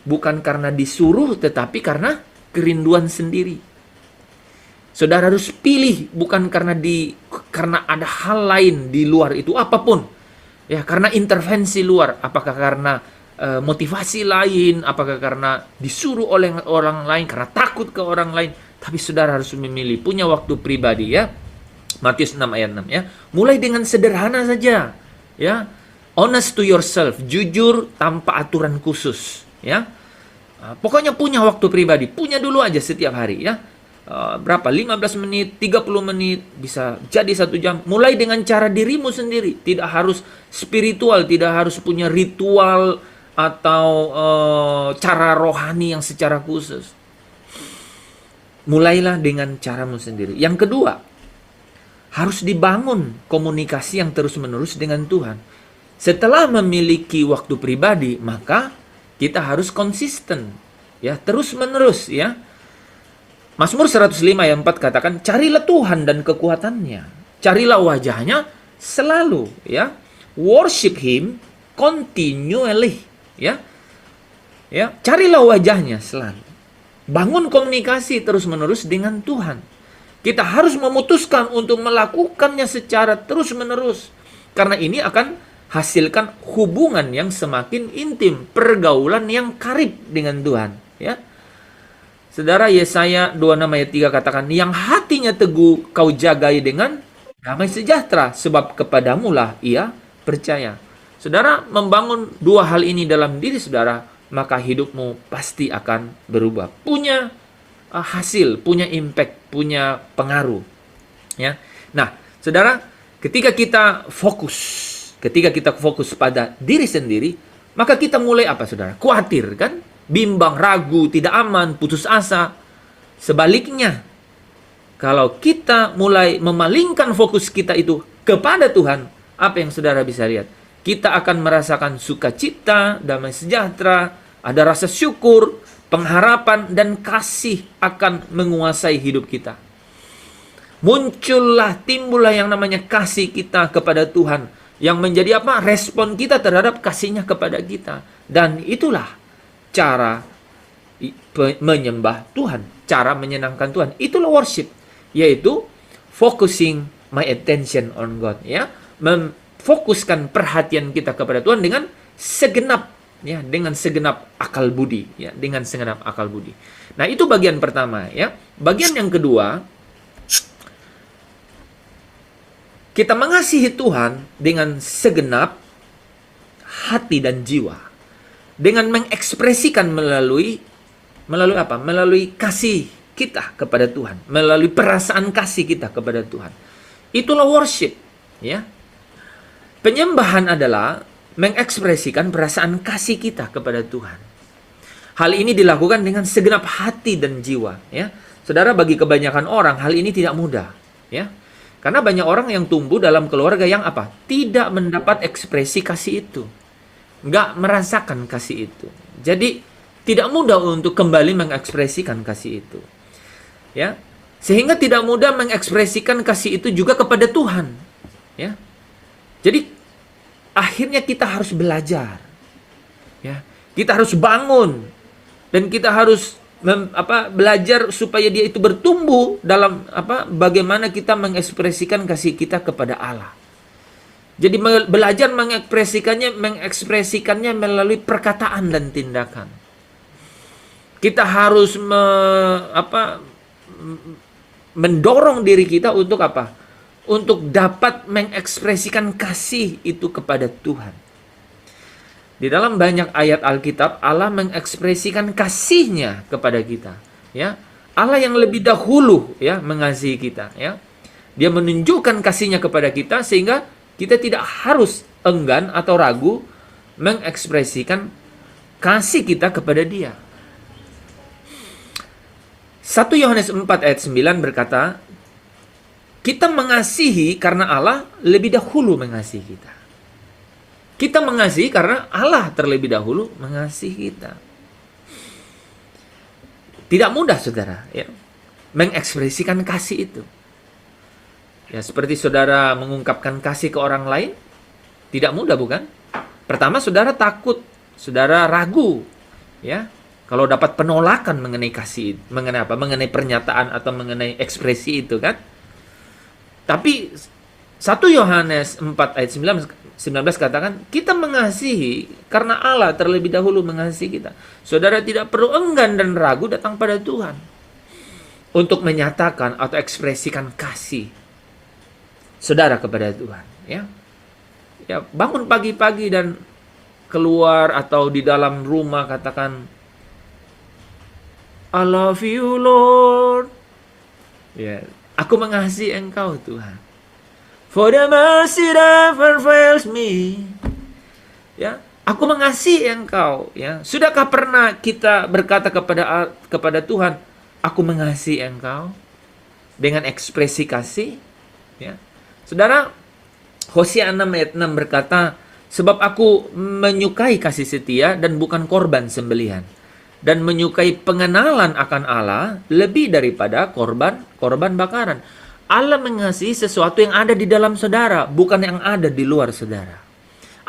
Bukan karena disuruh, tetapi karena kerinduan sendiri. Saudara harus pilih, bukan karena ada hal lain di luar itu, apapun. Ya, karena intervensi luar, apakah karena motivasi lain, apakah karena disuruh oleh orang lain, karena takut ke orang lain. Tapi saudara harus memilih, punya waktu pribadi, ya. Matius 6 ayat 6, ya. Mulai dengan sederhana saja, ya. Honest to yourself, jujur tanpa aturan khusus, ya. Pokoknya punya waktu pribadi, punya dulu aja setiap hari, ya. Berapa? 15 menit, 30 menit, bisa jadi 1 jam. Mulai dengan cara dirimu sendiri, tidak harus spiritual, tidak harus punya ritual atau cara rohani yang secara khusus. Mulailah dengan caramu sendiri. Yang kedua, harus dibangun komunikasi yang terus-menerus dengan Tuhan. Setelah memiliki waktu pribadi, maka kita harus konsisten, ya, terus-menerus, ya. Mazmur 105 ayat 4 katakan, carilah Tuhan dan kekuatannya, carilah wajahnya selalu, ya. Worship Him continually. Ya, carilah wajahnya selalu. Bangun komunikasi terus-menerus dengan Tuhan. Kita harus memutuskan untuk melakukannya secara terus-menerus. Karena ini akan hasilkan hubungan yang semakin intim, pergaulan yang karib dengan Tuhan. Ya, saudara, Yesaya 26 ayat 3 katakan, yang hatinya teguh kau jagai dengan damai sejahtera, sebab kepadamulah ia percaya. Saudara, membangun dua hal ini dalam diri saudara, maka hidupmu pasti akan berubah. Punya hasil, punya impact, punya pengaruh. Ya. Nah, saudara, ketika kita fokus pada diri sendiri, maka kita mulai apa, saudara? Khawatir, kan? Bimbang, ragu, tidak aman, putus asa. Sebaliknya, kalau kita mulai memalingkan fokus kita itu kepada Tuhan, apa yang saudara bisa lihat? Kita akan merasakan sukacita, damai sejahtera, ada rasa syukur, pengharapan, dan kasih akan menguasai hidup kita. Timbullah yang namanya kasih kita kepada Tuhan, yang menjadi apa? Respon kita terhadap kasihnya kepada kita. Dan itulah cara menyembah Tuhan, cara menyenangkan Tuhan. Itulah worship, yaitu focusing my attention on God, ya. Fokuskan perhatian kita kepada Tuhan dengan segenap, ya, dengan segenap akal budi, ya, dengan segenap akal budi. Nah, itu bagian pertama, ya. Bagian yang kedua, kita mengasihi Tuhan dengan segenap hati dan jiwa, dengan mengekspresikan melalui apa? Melalui kasih kita kepada Tuhan, melalui perasaan kasih kita kepada Tuhan. Itulah worship, ya. Penyembahan adalah mengekspresikan perasaan kasih kita kepada Tuhan. Hal ini dilakukan dengan segenap hati dan jiwa, ya. Saudara, bagi kebanyakan orang hal ini tidak mudah, ya. Karena banyak orang yang tumbuh dalam keluarga yang apa? Tidak mendapat ekspresi kasih itu. Nggak merasakan kasih itu. Jadi tidak mudah untuk kembali mengekspresikan kasih itu. Ya. Sehingga tidak mudah mengekspresikan kasih itu juga kepada Tuhan. Ya. Jadi akhirnya kita harus belajar. Ya. Kita harus bangun dan kita harus belajar supaya dia itu bertumbuh dalam bagaimana kita mengekspresikan kasih kita kepada Allah. Jadi belajar mengekspresikannya melalui perkataan dan tindakan. Kita harus mendorong diri kita untuk apa? Untuk dapat mengekspresikan kasih itu kepada Tuhan. Di dalam banyak ayat Alkitab, Allah mengekspresikan kasih-Nya kepada kita, ya. Allah yang lebih dahulu ya mengasihi kita, ya. Dia menunjukkan kasih-Nya kepada kita sehingga kita tidak harus enggan atau ragu mengekspresikan kasih kita kepada Dia. 1 Yohanes 4 ayat 9 berkata, kita mengasihi karena Allah lebih dahulu mengasihi kita. Kita mengasihi karena Allah terlebih dahulu mengasihi kita. Tidak mudah, saudara, ya, mengekspresikan kasih itu. Ya, seperti saudara mengungkapkan kasih ke orang lain, tidak mudah, bukan? Pertama, saudara takut, saudara ragu, ya, kalau dapat penolakan mengenai kasih, mengenai apa? Mengenai pernyataan atau mengenai ekspresi itu, kan? Tapi 1 Yohanes 4 ayat 19 katakan, kita mengasihi karena Allah terlebih dahulu mengasihi kita. Saudara tidak perlu enggan dan ragu datang pada Tuhan untuk menyatakan atau ekspresikan kasih saudara kepada Tuhan. Ya, bangun pagi-pagi dan keluar atau di dalam rumah katakan, I love you Lord. Ya, aku mengasihi Engkau Tuhan. For the mercy never fails me. Ya, aku mengasihi Engkau. Ya, sudahkah pernah kita berkata kepada Tuhan, aku mengasihi Engkau dengan ekspresi kasih? Ya, saudara, Hosea 6 ayat 6 berkata, sebab aku menyukai kasih setia dan bukan korban sembelihan, dan menyukai pengenalan akan Allah lebih daripada korban bakaran. Allah mengasihi sesuatu yang ada di dalam saudara, bukan yang ada di luar saudara.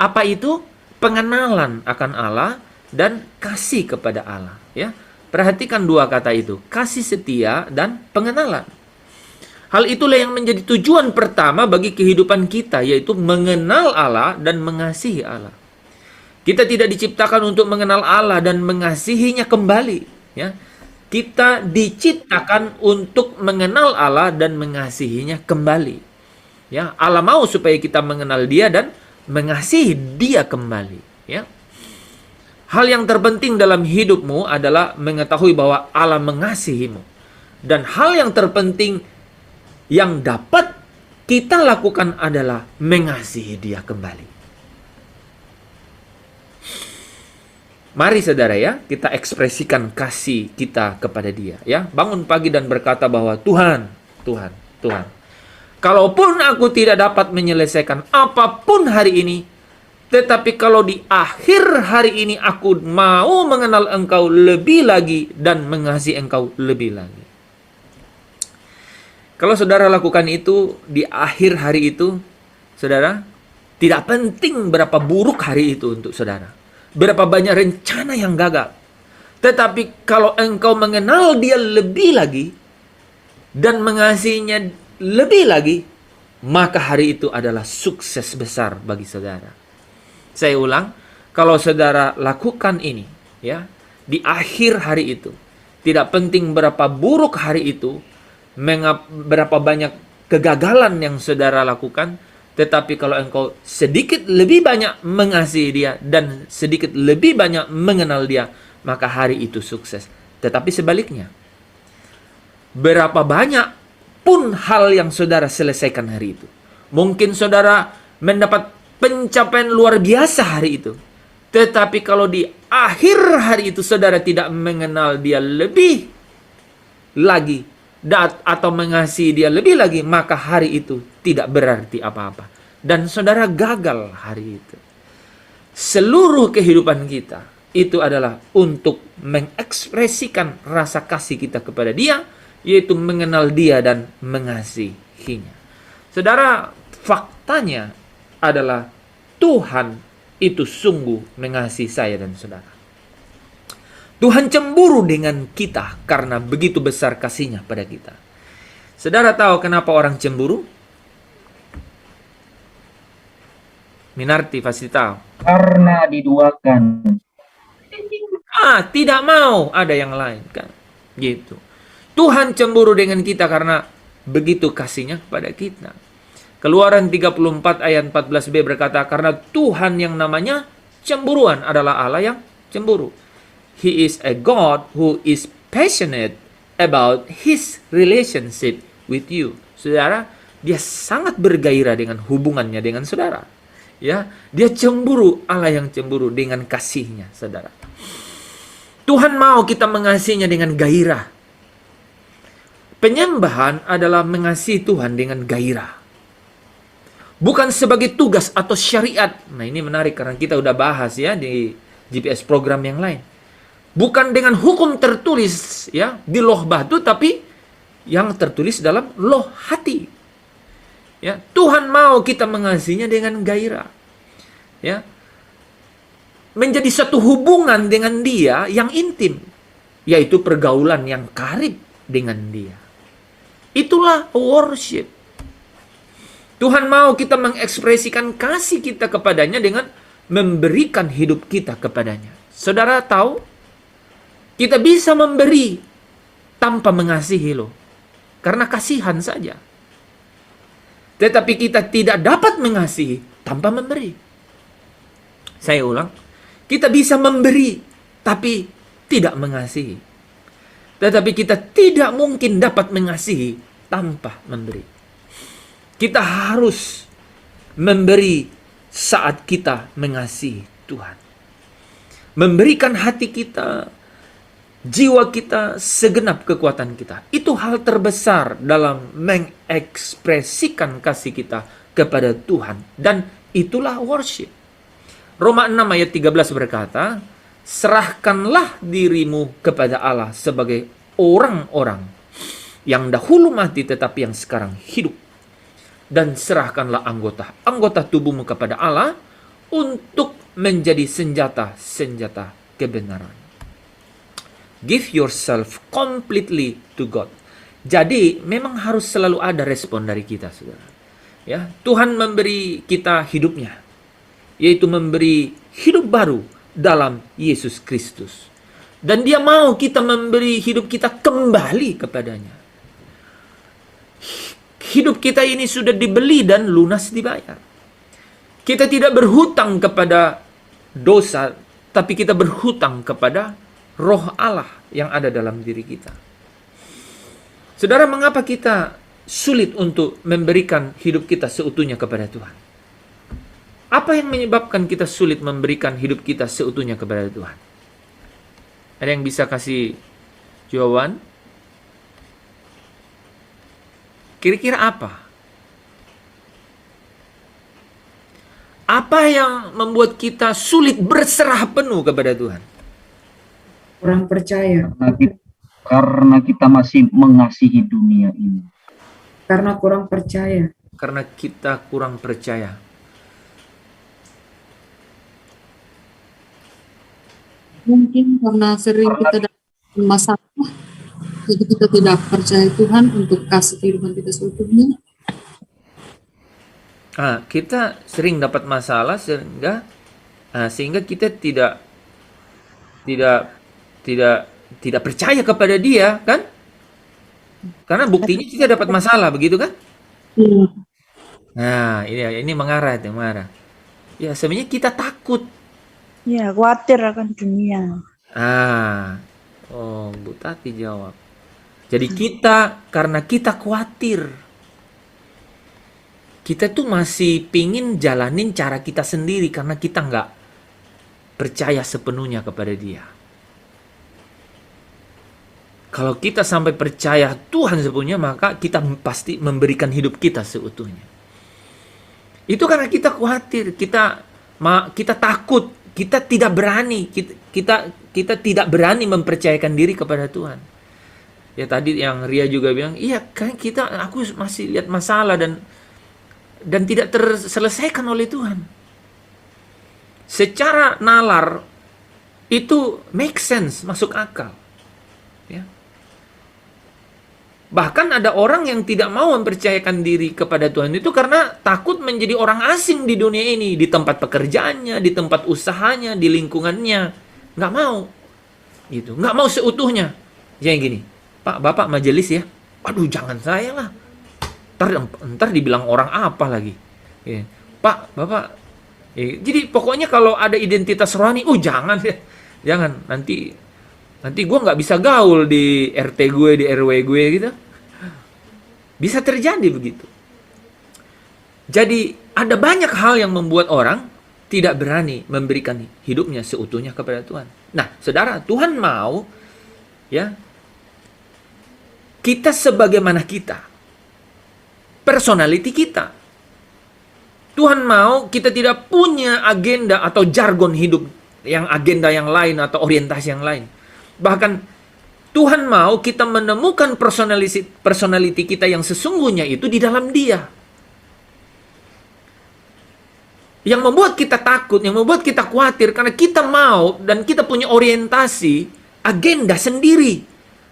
Apa itu? Pengenalan akan Allah dan kasih kepada Allah. Ya, perhatikan dua kata itu, kasih setia dan pengenalan. Hal itulah yang menjadi tujuan pertama bagi kehidupan kita, yaitu mengenal Allah dan mengasihi Allah. Kita tidak diciptakan untuk mengenal Allah dan mengasihinya kembali. Ya, kita diciptakan untuk mengenal Allah dan mengasihinya kembali. Ya, Allah mau supaya kita mengenal Dia dan mengasihi Dia kembali. Ya. Hal yang terpenting dalam hidupmu adalah mengetahui bahwa Allah mengasihimu. Dan hal yang terpenting yang dapat kita lakukan adalah mengasihi Dia kembali. Mari saudara ya, kita ekspresikan kasih kita kepada Dia. Ya, bangun pagi dan berkata bahwa Tuhan. Kalaupun aku tidak dapat menyelesaikan apapun hari ini, tetapi kalau di akhir hari ini aku mau mengenal Engkau lebih lagi dan mengasihi Engkau lebih lagi. Kalau saudara lakukan itu di akhir hari itu, saudara, tidak penting berapa buruk hari itu untuk saudara. Berapa banyak rencana yang gagal. Tetapi kalau engkau mengenal Dia lebih lagi dan mengasihinya lebih lagi, maka hari itu adalah sukses besar bagi saudara. Saya ulang, kalau saudara lakukan ini, ya, di akhir hari itu, tidak penting berapa buruk hari itu, berapa banyak kegagalan yang saudara lakukan, tetapi kalau engkau sedikit lebih banyak mengasihi Dia dan sedikit lebih banyak mengenal Dia, maka hari itu sukses. Tetapi sebaliknya, berapa banyak pun hal yang saudara selesaikan hari itu, mungkin saudara mendapat pencapaian luar biasa hari itu, tetapi kalau di akhir hari itu saudara tidak mengenal Dia lebih lagi, atau mengasihi dia lebih lagi, maka hari itu tidak berarti apa-apa. Dan saudara gagal hari itu. Seluruh kehidupan kita itu adalah untuk mengekspresikan rasa kasih kita kepada dia, yaitu mengenal dia dan mengasihinya. Saudara, faktanya adalah Tuhan itu sungguh mengasihi saya dan saudara. Tuhan cemburu dengan kita karena begitu besar kasihnya pada kita. Saudara tahu kenapa orang cemburu? Minarti pasti tahu. Karena diduakan. Tidak mau ada yang lain kan. Gitu. Tuhan cemburu dengan kita karena begitu kasihnya kepada kita. Keluaran 34 ayat 14b berkata, karena Tuhan yang namanya cemburuan adalah Allah yang cemburu. He is a God who is passionate about his relationship with you. Saudara, dia sangat bergairah dengan hubungannya dengan saudara. Ya, dia cemburu, Allah yang cemburu dengan kasihnya, saudara. Tuhan mau kita mengasihinya dengan gairah. Penyembahan adalah mengasihi Tuhan dengan gairah. Bukan sebagai tugas atau syariat. Nah, ini menarik karena kita udah bahas ya di GPS program yang lain. Bukan dengan hukum tertulis ya di loh batu, tapi yang tertulis dalam loh hati. Ya, Tuhan mau kita mengasihinya dengan gairah. Ya. Menjadi satu hubungan dengan dia yang intim, yaitu pergaulan yang karib dengan dia. Itulah worship. Tuhan mau kita mengekspresikan kasih kita kepadanya dengan memberikan hidup kita kepadanya. Saudara tahu, kita bisa memberi tanpa mengasihi loh, karena kasihan saja. Tetapi kita tidak dapat mengasihi tanpa memberi. Saya ulang, kita bisa memberi tapi tidak mengasihi. Tetapi kita tidak mungkin dapat mengasihi tanpa memberi. Kita harus memberi saat kita mengasihi Tuhan. Memberikan hati kita, jiwa kita, segenap kekuatan kita. Itu hal terbesar dalam mengekspresikan kasih kita kepada Tuhan. Dan itulah worship. Roma 6 ayat 13 berkata, serahkanlah dirimu kepada Allah sebagai orang-orang yang dahulu mati tetapi yang sekarang hidup. Dan serahkanlah anggota tubuhmu kepada Allah untuk menjadi senjata kebenaran. Give yourself completely to God. Jadi memang harus selalu ada respon dari kita, saudara. Ya, Tuhan memberi kita hidupnya, yaitu memberi hidup baru dalam Yesus Kristus. Dan dia mau kita memberi hidup kita kembali kepadanya. Hidup kita ini sudah dibeli dan lunas dibayar. Kita tidak berhutang kepada dosa, tapi kita berhutang kepada Roh Allah yang ada dalam diri kita. Saudara, mengapa kita sulit untuk memberikan hidup kita seutuhnya kepada Tuhan? Apa yang menyebabkan kita sulit memberikan hidup kita seutuhnya kepada Tuhan? Ada yang bisa kasih jawaban? Kira-kira apa? Apa yang membuat kita sulit berserah penuh kepada Tuhan? Kurang percaya. Karena kita masih mengasihi dunia ini. Karena kurang percaya. Karena kita kurang percaya. Mungkin karena sering kita dapat masalah, jadi kita tidak percaya Tuhan untuk kasih kehidupan kita seutuhnya. Kita sering dapat masalah sehingga kita tidak percaya kepada Dia, kan? Karena buktinya kita dapat masalah, begitu kan? Nah, ini mengarah. Ya, sebenarnya kita takut. Ya, khawatir akan dunia. Bu Tati jawab. Jadi karena kita khawatir, kita tuh masih pingin jalanin cara kita sendiri karena kita nggak percaya sepenuhnya kepada Dia. Kalau kita sampai percaya Tuhan sepenuhnya, maka kita pasti memberikan hidup kita seutuhnya. Itu karena kita khawatir, kita takut, kita tidak berani, kita tidak berani mempercayakan diri kepada Tuhan. Ya tadi yang Ria juga bilang, iya kan aku masih lihat masalah dan tidak terselesaikan oleh Tuhan. Secara nalar itu make sense, masuk akal. Ya. Bahkan ada orang yang tidak mau mempercayakan diri kepada Tuhan itu karena takut menjadi orang asing di dunia ini, di tempat pekerjaannya, di tempat usahanya, di lingkungannya. Nggak mau. Gitu. Nggak mau seutuhnya. Yang gini, Pak, Bapak majelis ya. Aduh, jangan saya lah. Ntar dibilang orang apa lagi. Ya. Pak, Bapak. Ya. Jadi pokoknya kalau ada identitas rohani, jangan ya. Jangan. Nanti gue nggak bisa gaul di RT gue, di RW gue gitu. Bisa terjadi begitu. Jadi ada banyak hal yang membuat orang tidak berani memberikan hidupnya seutuhnya kepada Tuhan. Nah, saudara, Tuhan mau ya kita sebagaimana kita, personality kita. Tuhan mau kita tidak punya agenda atau jargon hidup yang agenda yang lain atau orientasi yang lain. Bahkan Tuhan mau kita menemukan personality kita yang sesungguhnya itu di dalam Dia. Yang membuat kita takut, yang membuat kita khawatir karena kita mau dan kita punya orientasi, agenda sendiri.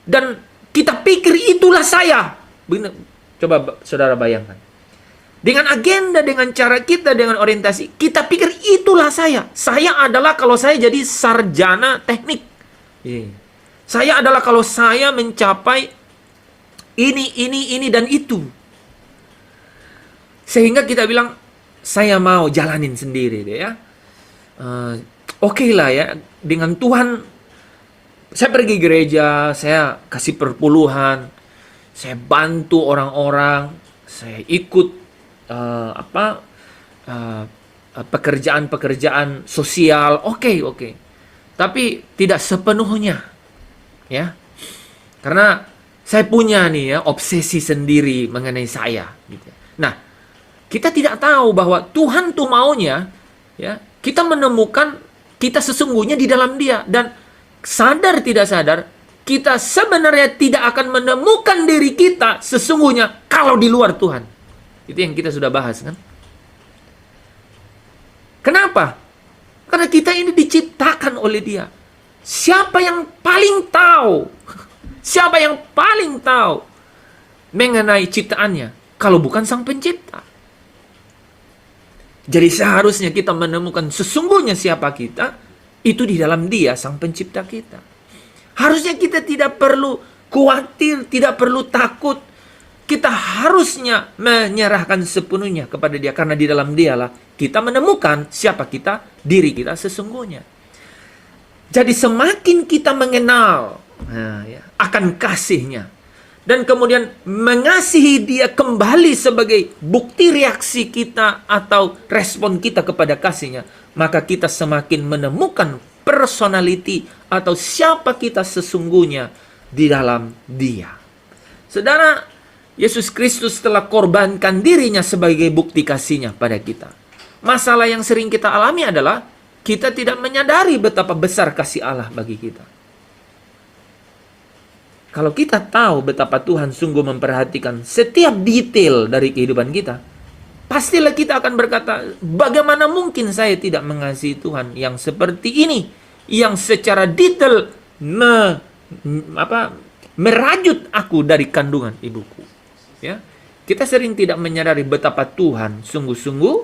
Dan kita pikir itulah saya. Coba saudara bayangkan. Dengan agenda, dengan cara kita, dengan orientasi, kita pikir itulah saya. Saya adalah kalau saya jadi sarjana teknik. Saya adalah kalau saya mencapai ini, dan itu. Sehingga kita bilang, saya mau jalanin sendiri deh ya. Oke lah ya, dengan Tuhan, saya pergi gereja, saya kasih perpuluhan, saya bantu orang-orang, saya ikut pekerjaan-pekerjaan sosial, oke. Tapi tidak sepenuhnya. Ya, karena saya punya nih ya obsesi sendiri mengenai saya. Gitu. Nah, kita tidak tahu bahwa Tuhan tuh maunya ya kita menemukan kita sesungguhnya di dalam Dia, dan sadar tidak sadar kita sebenarnya tidak akan menemukan diri kita sesungguhnya kalau di luar Tuhan. Itu yang kita sudah bahas kan. Kenapa? Karena kita ini diciptakan oleh Dia. Siapa yang paling tahu? Siapa yang paling tahu mengenai ciptaannya kalau bukan Sang Pencipta? Jadi seharusnya kita menemukan sesungguhnya siapa kita itu di dalam Dia, Sang Pencipta kita. Harusnya kita tidak perlu khawatir, tidak perlu takut. Kita harusnya menyerahkan sepenuhnya kepada Dia karena di dalam Dialah kita menemukan siapa kita, diri kita sesungguhnya. Jadi semakin kita mengenal akan kasih-Nya dan kemudian mengasihi Dia kembali sebagai bukti reaksi kita atau respon kita kepada kasih-Nya, maka kita semakin menemukan personality atau siapa kita sesungguhnya di dalam Dia. Saudara, Yesus Kristus telah korbankan dirinya sebagai bukti kasih-Nya pada kita. Masalah yang sering kita alami adalah kita tidak menyadari betapa besar kasih Allah bagi kita. Kalau kita tahu betapa Tuhan sungguh memperhatikan setiap detail dari kehidupan kita, pastilah kita akan berkata, bagaimana mungkin saya tidak mengasihi Tuhan yang seperti ini, yang secara detail merajut aku dari kandungan ibuku. Ya, kita sering tidak menyadari betapa Tuhan sungguh-sungguh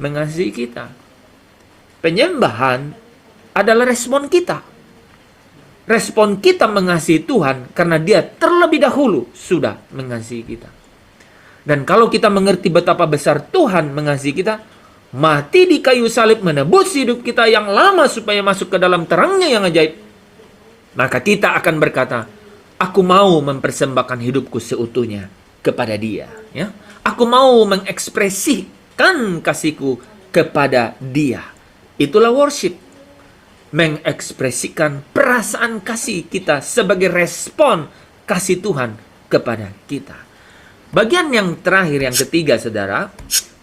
mengasihi kita. Penyembahan adalah respon kita. Respon kita mengasihi Tuhan karena Dia terlebih dahulu sudah mengasihi kita. Dan kalau kita mengerti betapa besar Tuhan mengasihi kita, mati di kayu salib menebus hidup kita yang lama supaya masuk ke dalam terangnya yang ajaib, maka kita akan berkata, aku mau mempersembahkan hidupku seutuhnya kepada Dia. Ya? Aku mau mengekspresikan kasihku kepada Dia. Itulah worship. Mengekspresikan perasaan kasih kita sebagai respon kasih Tuhan kepada kita. Bagian yang terakhir, yang ketiga, saudara,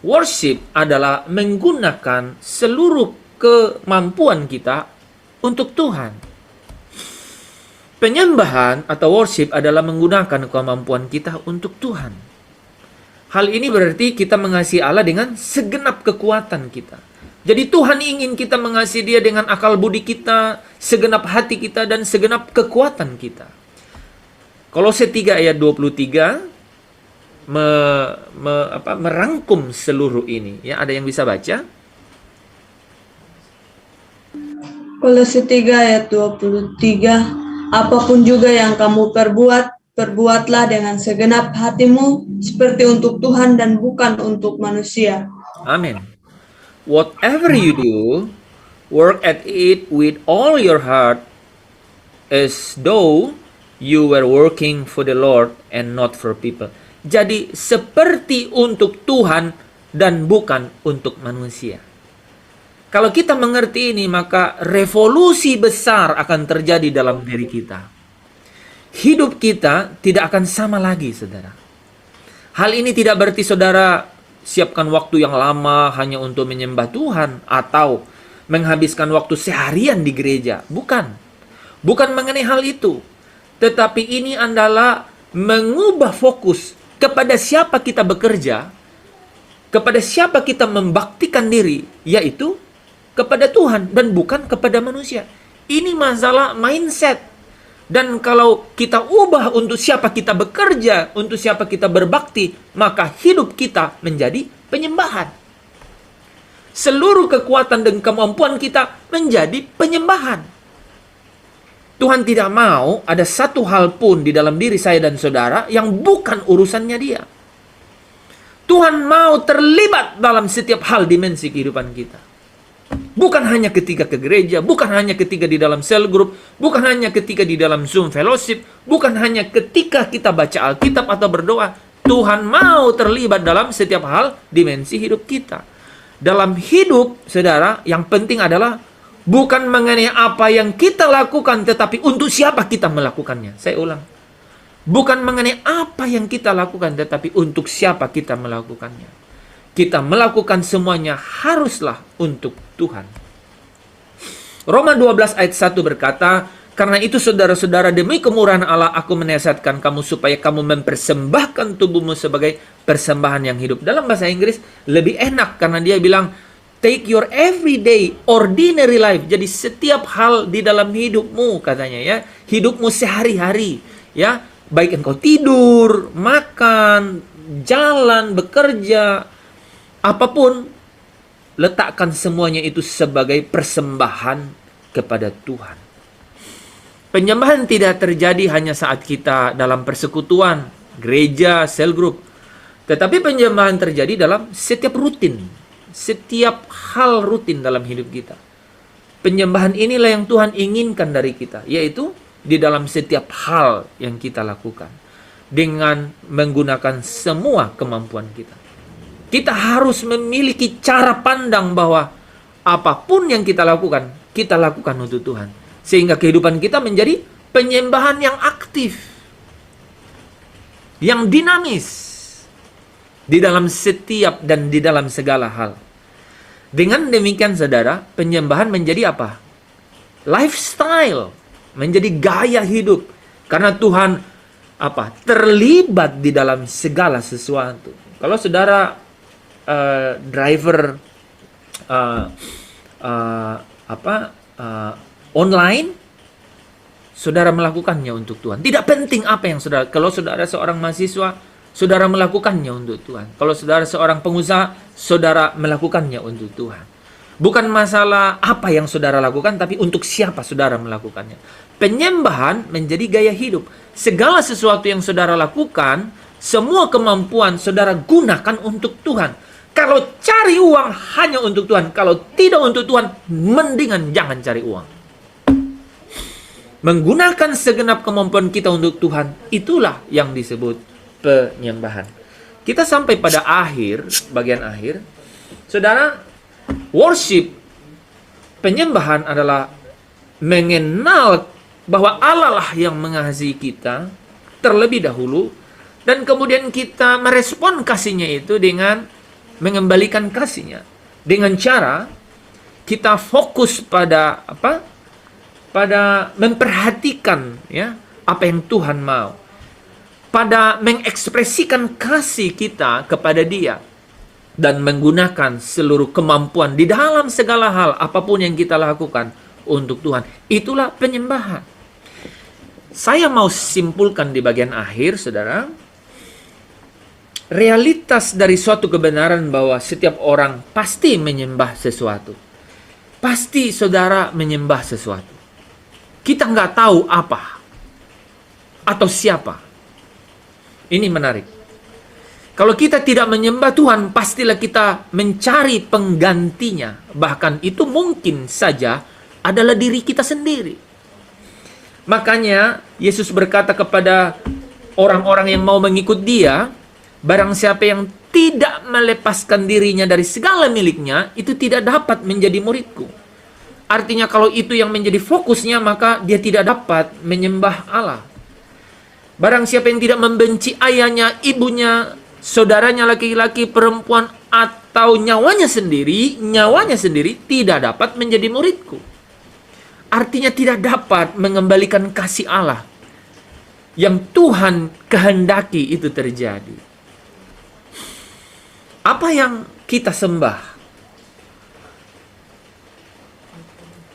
worship adalah menggunakan seluruh kemampuan kita untuk Tuhan. Penyembahan atau worship adalah menggunakan kemampuan kita untuk Tuhan. Hal ini berarti kita mengasihi Allah dengan segenap kekuatan kita. Jadi Tuhan ingin kita mengasihi Dia dengan akal budi kita, segenap hati kita, dan segenap kekuatan kita. Kolose 3 ayat 23 merangkum seluruh ini. Ya, ada yang bisa baca? Kolose 3 ayat 23. Apapun juga yang kamu perbuatlah dengan segenap hatimu seperti untuk Tuhan dan bukan untuk manusia. Amin. Whatever you do, work at it with all your heart as though you were working for the Lord and not for people. Jadi seperti untuk Tuhan dan bukan untuk manusia. Kalau kita mengerti ini, maka revolusi besar akan terjadi dalam diri kita. Hidup kita tidak akan sama lagi, saudara. Hal ini tidak berarti saudara siapkan waktu yang lama hanya untuk menyembah Tuhan atau menghabiskan waktu seharian di gereja. Bukan. Bukan mengenai hal itu. Tetapi ini adalah mengubah fokus kepada siapa kita bekerja, kepada siapa kita membaktikan diri, yaitu kepada Tuhan dan bukan kepada manusia. Ini masalah mindset. Dan kalau kita ubah untuk siapa kita bekerja, untuk siapa kita berbakti, maka hidup kita menjadi penyembahan. Seluruh kekuatan dan kemampuan kita menjadi penyembahan. Tuhan tidak mau ada satu hal pun di dalam diri saya dan saudara yang bukan urusannya Dia. Tuhan mau terlibat dalam setiap hal dimensi kehidupan kita. Bukan hanya ketika ke gereja, bukan hanya ketika di dalam cell group, bukan hanya ketika di dalam Zoom fellowship, bukan hanya ketika kita baca Alkitab atau berdoa. Tuhan mau terlibat dalam setiap hal dimensi hidup kita. Dalam hidup, saudara, yang penting adalah bukan mengenai apa yang kita lakukan, tetapi untuk siapa kita melakukannya. Saya ulang. Bukan mengenai apa yang kita lakukan, tetapi untuk siapa kita melakukannya. Kita melakukan semuanya haruslah untuk Tuhan. Roma 12 ayat 1 berkata, karena itu saudara-saudara, demi kemurahan Allah aku menasihatkan kamu supaya kamu mempersembahkan tubuhmu sebagai persembahan yang hidup. Dalam bahasa Inggris lebih enak karena dia bilang, take your everyday ordinary life. Jadi setiap hal di dalam hidupmu, katanya ya, hidupmu sehari-hari, ya, baik engkau tidur, makan, jalan, bekerja, apapun, letakkan semuanya itu sebagai persembahan kepada Tuhan. Penyembahan tidak terjadi hanya saat kita dalam persekutuan, gereja, cell group. Tetapi penyembahan terjadi dalam setiap rutin. Setiap hal rutin dalam hidup kita. Penyembahan inilah yang Tuhan inginkan dari kita. Yaitu di dalam setiap hal yang kita lakukan. Dengan menggunakan semua kemampuan kita. Kita harus memiliki cara pandang bahwa apapun yang kita lakukan untuk Tuhan. Sehingga kehidupan kita menjadi penyembahan yang aktif. Yang dinamis. Di dalam setiap dan di dalam segala hal. Dengan demikian saudara, penyembahan menjadi apa? Lifestyle. Menjadi gaya hidup. Karena Tuhan terlibat di dalam segala sesuatu. Kalau saudara driver online, saudara melakukannya untuk Tuhan. Tidak penting apa yang saudara. Kalau saudara seorang mahasiswa, saudara melakukannya untuk Tuhan. Kalau saudara seorang pengusaha, saudara melakukannya untuk Tuhan. Bukan masalah apa yang saudara lakukan, tapi untuk siapa saudara melakukannya. Penyembahan menjadi gaya hidup. Segala sesuatu yang saudara lakukan, semua kemampuan saudara gunakan untuk Tuhan. Kalau cari uang hanya untuk Tuhan, kalau tidak untuk Tuhan, mendingan jangan cari uang. Menggunakan segenap kemampuan kita untuk Tuhan, itulah yang disebut penyembahan. Kita sampai pada bagian akhir. Saudara, worship, penyembahan adalah mengenal bahwa Allah lah yang mengasihi kita, terlebih dahulu, dan kemudian kita merespon kasihnya itu dengan mengembalikan kasihnya. Dengan cara kita fokus pada apa? Pada memperhatikan ya apa yang Tuhan mau. Pada mengekspresikan kasih kita kepada Dia dan menggunakan seluruh kemampuan di dalam segala hal apapun yang kita lakukan untuk Tuhan. Itulah penyembahan. Saya mau simpulkan di bagian akhir, saudara, realitas dari suatu kebenaran bahwa setiap orang pasti menyembah sesuatu. Pasti saudara menyembah sesuatu. Kita nggak tahu apa atau siapa. Ini menarik. Kalau kita tidak menyembah Tuhan, pastilah kita mencari penggantinya. Bahkan itu mungkin saja adalah diri kita sendiri. Makanya Yesus berkata kepada orang-orang yang mau mengikut Dia, barang siapa yang tidak melepaskan dirinya dari segala miliknya, itu tidak dapat menjadi muridku. Artinya kalau itu yang menjadi fokusnya, maka dia tidak dapat menyembah Allah. Barang siapa yang tidak membenci ayahnya, ibunya, saudaranya laki-laki, perempuan, atau nyawanya sendiri tidak dapat menjadi muridku. Artinya tidak dapat mengembalikan kasih Allah yang Tuhan kehendaki itu terjadi. Apa yang kita sembah?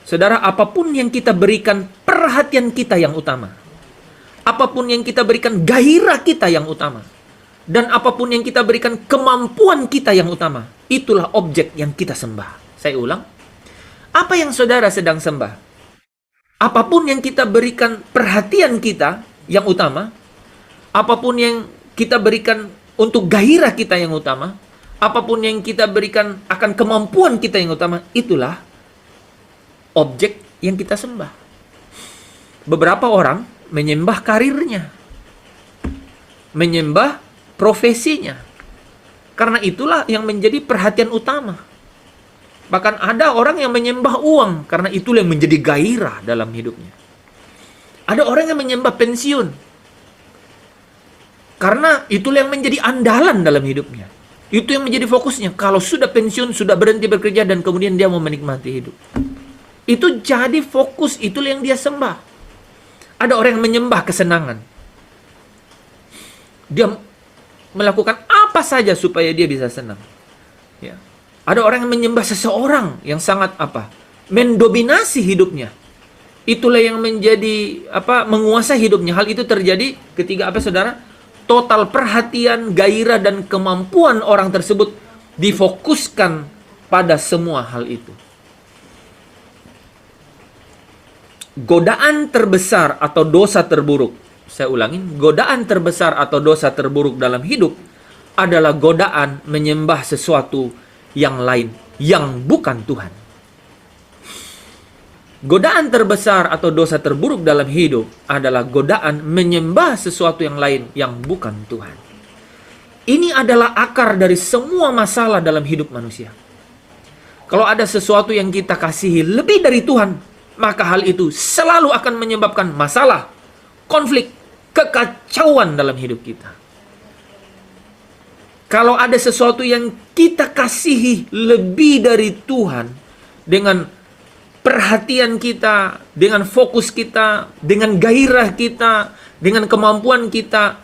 Saudara, apapun yang kita berikan perhatian kita yang utama. Apapun yang kita berikan gairah kita yang utama. Dan apapun yang kita berikan kemampuan kita yang utama. Itulah objek yang kita sembah. Saya ulang. Apa yang saudara sedang sembah? Apapun yang kita berikan perhatian kita yang utama, apapun yang kita berikan untuk gairah kita yang utama, apapun yang kita berikan akan kemampuan kita yang utama, itulah objek yang kita sembah. Beberapa orang menyembah karirnya, menyembah profesinya, karena itulah yang menjadi perhatian utama. Bahkan ada orang yang menyembah uang karena itulah yang menjadi gairah dalam hidupnya. Ada orang yang menyembah pensiun karena itulah yang menjadi andalan dalam hidupnya. Itu yang menjadi fokusnya. Kalau sudah pensiun, sudah berhenti bekerja dan kemudian dia mau menikmati hidup. Itu jadi fokus, itulah yang dia sembah. Ada orang yang menyembah kesenangan. Dia melakukan apa saja supaya dia bisa senang. Ya. Ada orang yang menyembah seseorang yang sangat mendominasi hidupnya. Itulah yang menjadi menguasai hidupnya. Hal itu terjadi ketika saudara? Total perhatian, gairah dan kemampuan orang tersebut difokuskan pada semua hal itu. Godaan terbesar atau dosa terburuk. Saya ulangin, godaan terbesar atau dosa terburuk dalam hidup adalah godaan menyembah sesuatu yang lain, yang bukan Tuhan. Godaan terbesar atau dosa terburuk dalam hidup adalah godaan menyembah sesuatu yang lain, yang bukan Tuhan. Ini adalah akar dari semua masalah dalam hidup manusia. Kalau ada sesuatu yang kita kasihi lebih dari Tuhan, maka hal itu selalu akan menyebabkan masalah, konflik, kekacauan dalam hidup kita. Kalau ada sesuatu yang kita kasihi lebih dari Tuhan, dengan perhatian kita, dengan fokus kita, dengan gairah kita, dengan kemampuan kita,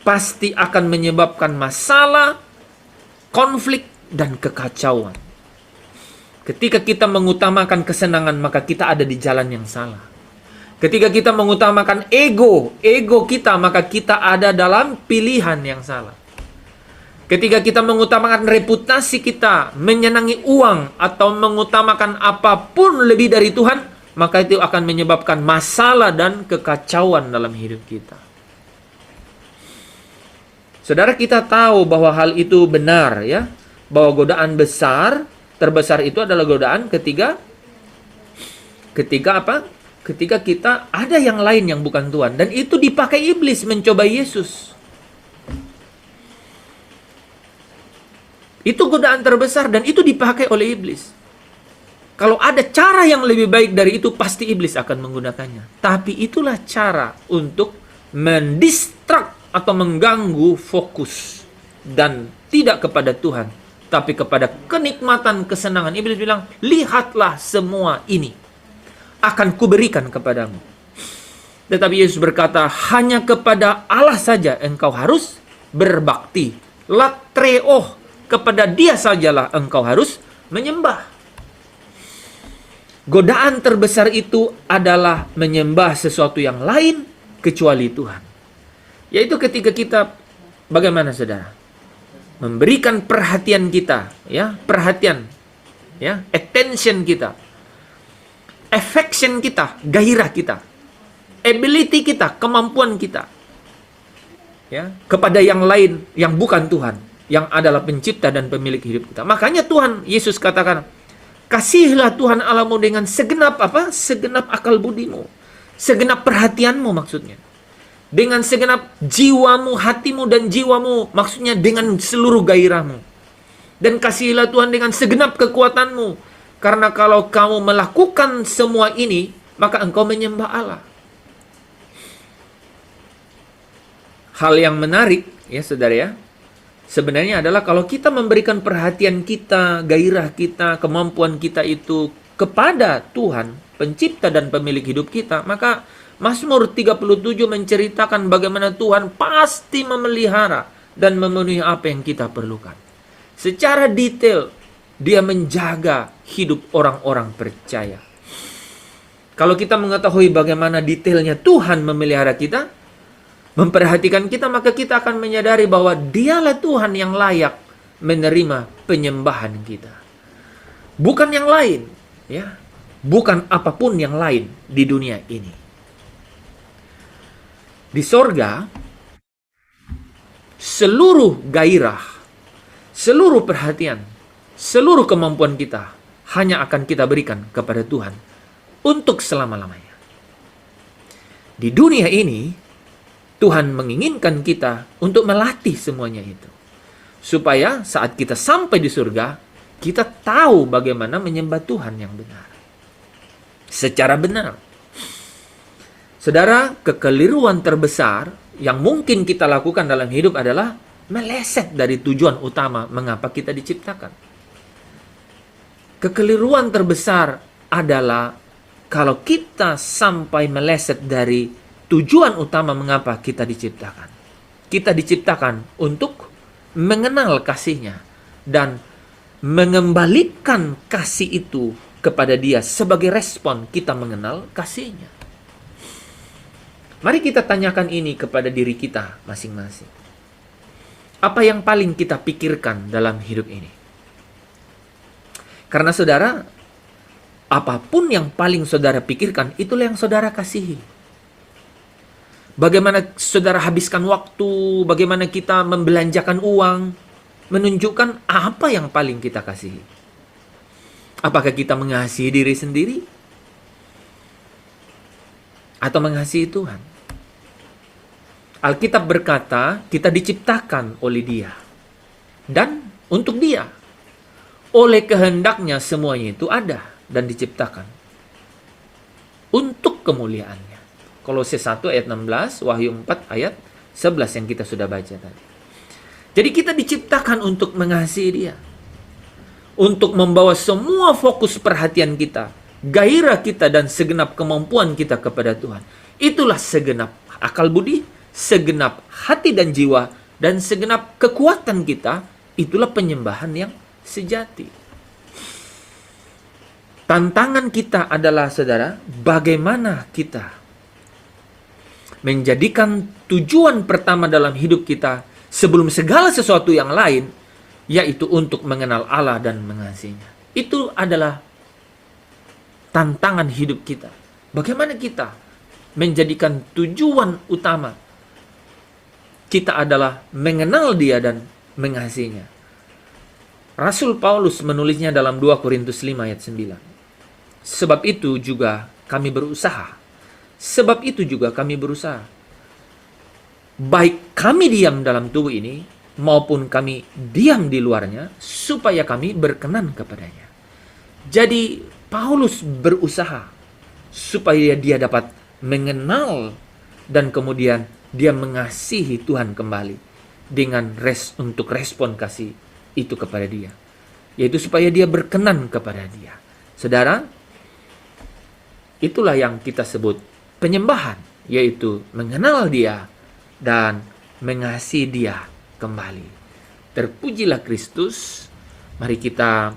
pasti akan menyebabkan masalah, konflik, dan kekacauan. Ketika kita mengutamakan kesenangan, maka kita ada di jalan yang salah. Ketika kita mengutamakan ego kita, maka kita ada dalam pilihan yang salah. Ketika kita mengutamakan reputasi kita, menyenangi uang, atau mengutamakan apapun lebih dari Tuhan, maka itu akan menyebabkan masalah dan kekacauan dalam hidup kita. Saudara, kita tahu bahwa hal itu benar, ya, bahwa godaan terbesar itu adalah godaan ketika kita ada yang lain yang bukan Tuhan, dan itu dipakai iblis mencoba Yesus. Itu godaan terbesar dan itu dipakai oleh iblis. Kalau ada cara yang lebih baik dari itu, pasti iblis akan menggunakannya. Tapi itulah cara untuk mendistrak atau mengganggu fokus dan tidak kepada Tuhan, tapi kepada kenikmatan, kesenangan. Iblis bilang, lihatlah semua ini akan kuberikan kepadamu. Tetapi Yesus berkata, hanya kepada Allah saja engkau harus berbakti. Latreo, kepada Dia sajalah engkau harus menyembah. Godaan terbesar itu adalah menyembah sesuatu yang lain kecuali Tuhan. Yaitu ketika kita, bagaimana saudara? Memberikan perhatian kita, ya, perhatian, ya, attention kita, affection kita, gairah kita, ability kita, kemampuan kita, ya, kepada yang lain yang bukan Tuhan, yang adalah pencipta dan pemilik hidup kita. Makanya Tuhan Yesus katakan, kasihilah Tuhan Allahmu dengan segenap apa? Segenap akal budimu, segenap perhatianmu maksudnya. Dengan segenap jiwamu, hatimu dan jiwamu, maksudnya dengan seluruh gairahmu. Dan kasihilah Tuhan dengan segenap kekuatanmu. Karena kalau kamu melakukan semua ini, maka engkau menyembah Allah. Hal yang menarik, ya saudara ya, sebenarnya adalah kalau kita memberikan perhatian kita, gairah kita, kemampuan kita itu kepada Tuhan, pencipta dan pemilik hidup kita, maka Mazmur 37 menceritakan bagaimana Tuhan pasti memelihara dan memenuhi apa yang kita perlukan. Secara detail, Dia menjaga hidup orang-orang percaya. Kalau kita mengetahui bagaimana detailnya Tuhan memelihara kita, memperhatikan kita, maka kita akan menyadari bahwa Dialah Tuhan yang layak menerima penyembahan kita. Bukan yang lain, ya. Bukan apapun yang lain di dunia ini. Di sorga, seluruh gairah, seluruh perhatian, seluruh kemampuan kita hanya akan kita berikan kepada Tuhan untuk selama-lamanya. Di dunia ini, Tuhan menginginkan kita untuk melatih semuanya itu. Supaya saat kita sampai di surga, kita tahu bagaimana menyembah Tuhan yang benar. Secara benar. Saudara, kekeliruan terbesar yang mungkin kita lakukan dalam hidup adalah meleset dari tujuan utama mengapa kita diciptakan. Kekeliruan terbesar adalah kalau kita sampai meleset dari tujuan utama mengapa kita diciptakan. Kita diciptakan untuk mengenal kasih-Nya dan mengembalikan kasih itu kepada Dia sebagai respon kita mengenal kasih-Nya. Mari kita tanyakan ini kepada diri kita masing-masing. Apa yang paling kita pikirkan dalam hidup ini? Karena saudara, apapun yang paling saudara pikirkan, itulah yang saudara kasihi. Bagaimana saudara habiskan waktu, bagaimana kita membelanjakan uang, menunjukkan apa yang paling kita kasihi. Apakah kita mengasihi diri sendiri? Atau mengasihi Tuhan? Alkitab berkata, kita diciptakan oleh Dia. Dan untuk Dia. Oleh kehendaknya semuanya itu ada dan diciptakan. Untuk kemuliaannya. Kolose 1 ayat 16, Wahyu 4 ayat 11 yang kita sudah baca tadi. Jadi kita diciptakan untuk mengasihi Dia. Untuk membawa semua fokus perhatian kita, gairah kita dan segenap kemampuan kita kepada Tuhan. Itulah segenap akal budi, segenap hati dan jiwa, dan segenap kekuatan kita. Itulah penyembahan yang sejati. Tantangan kita adalah, saudara, bagaimana kita menjadikan tujuan pertama dalam hidup kita sebelum segala sesuatu yang lain, yaitu untuk mengenal Allah dan mengasihinya. Itu adalah tantangan hidup kita. Bagaimana kita menjadikan tujuan utama kita adalah mengenal Dia dan mengasihinya. Rasul Paulus menulisnya dalam 2 Korintus 5 ayat 9. Sebab itu juga kami berusaha. Sebab itu juga kami berusaha. Baik kami diam dalam tubuh ini, maupun kami diam di luarnya, supaya kami berkenan kepadanya. Jadi Paulus berusaha supaya dia dapat mengenal dan kemudian dia mengasihi Tuhan kembali dengan untuk respon kasih itu kepada dia, yaitu supaya dia berkenan kepada dia. Saudara, itulah yang kita sebut penyembahan, yaitu mengenal dia dan mengasihi dia kembali. Terpujilah Kristus. Mari kita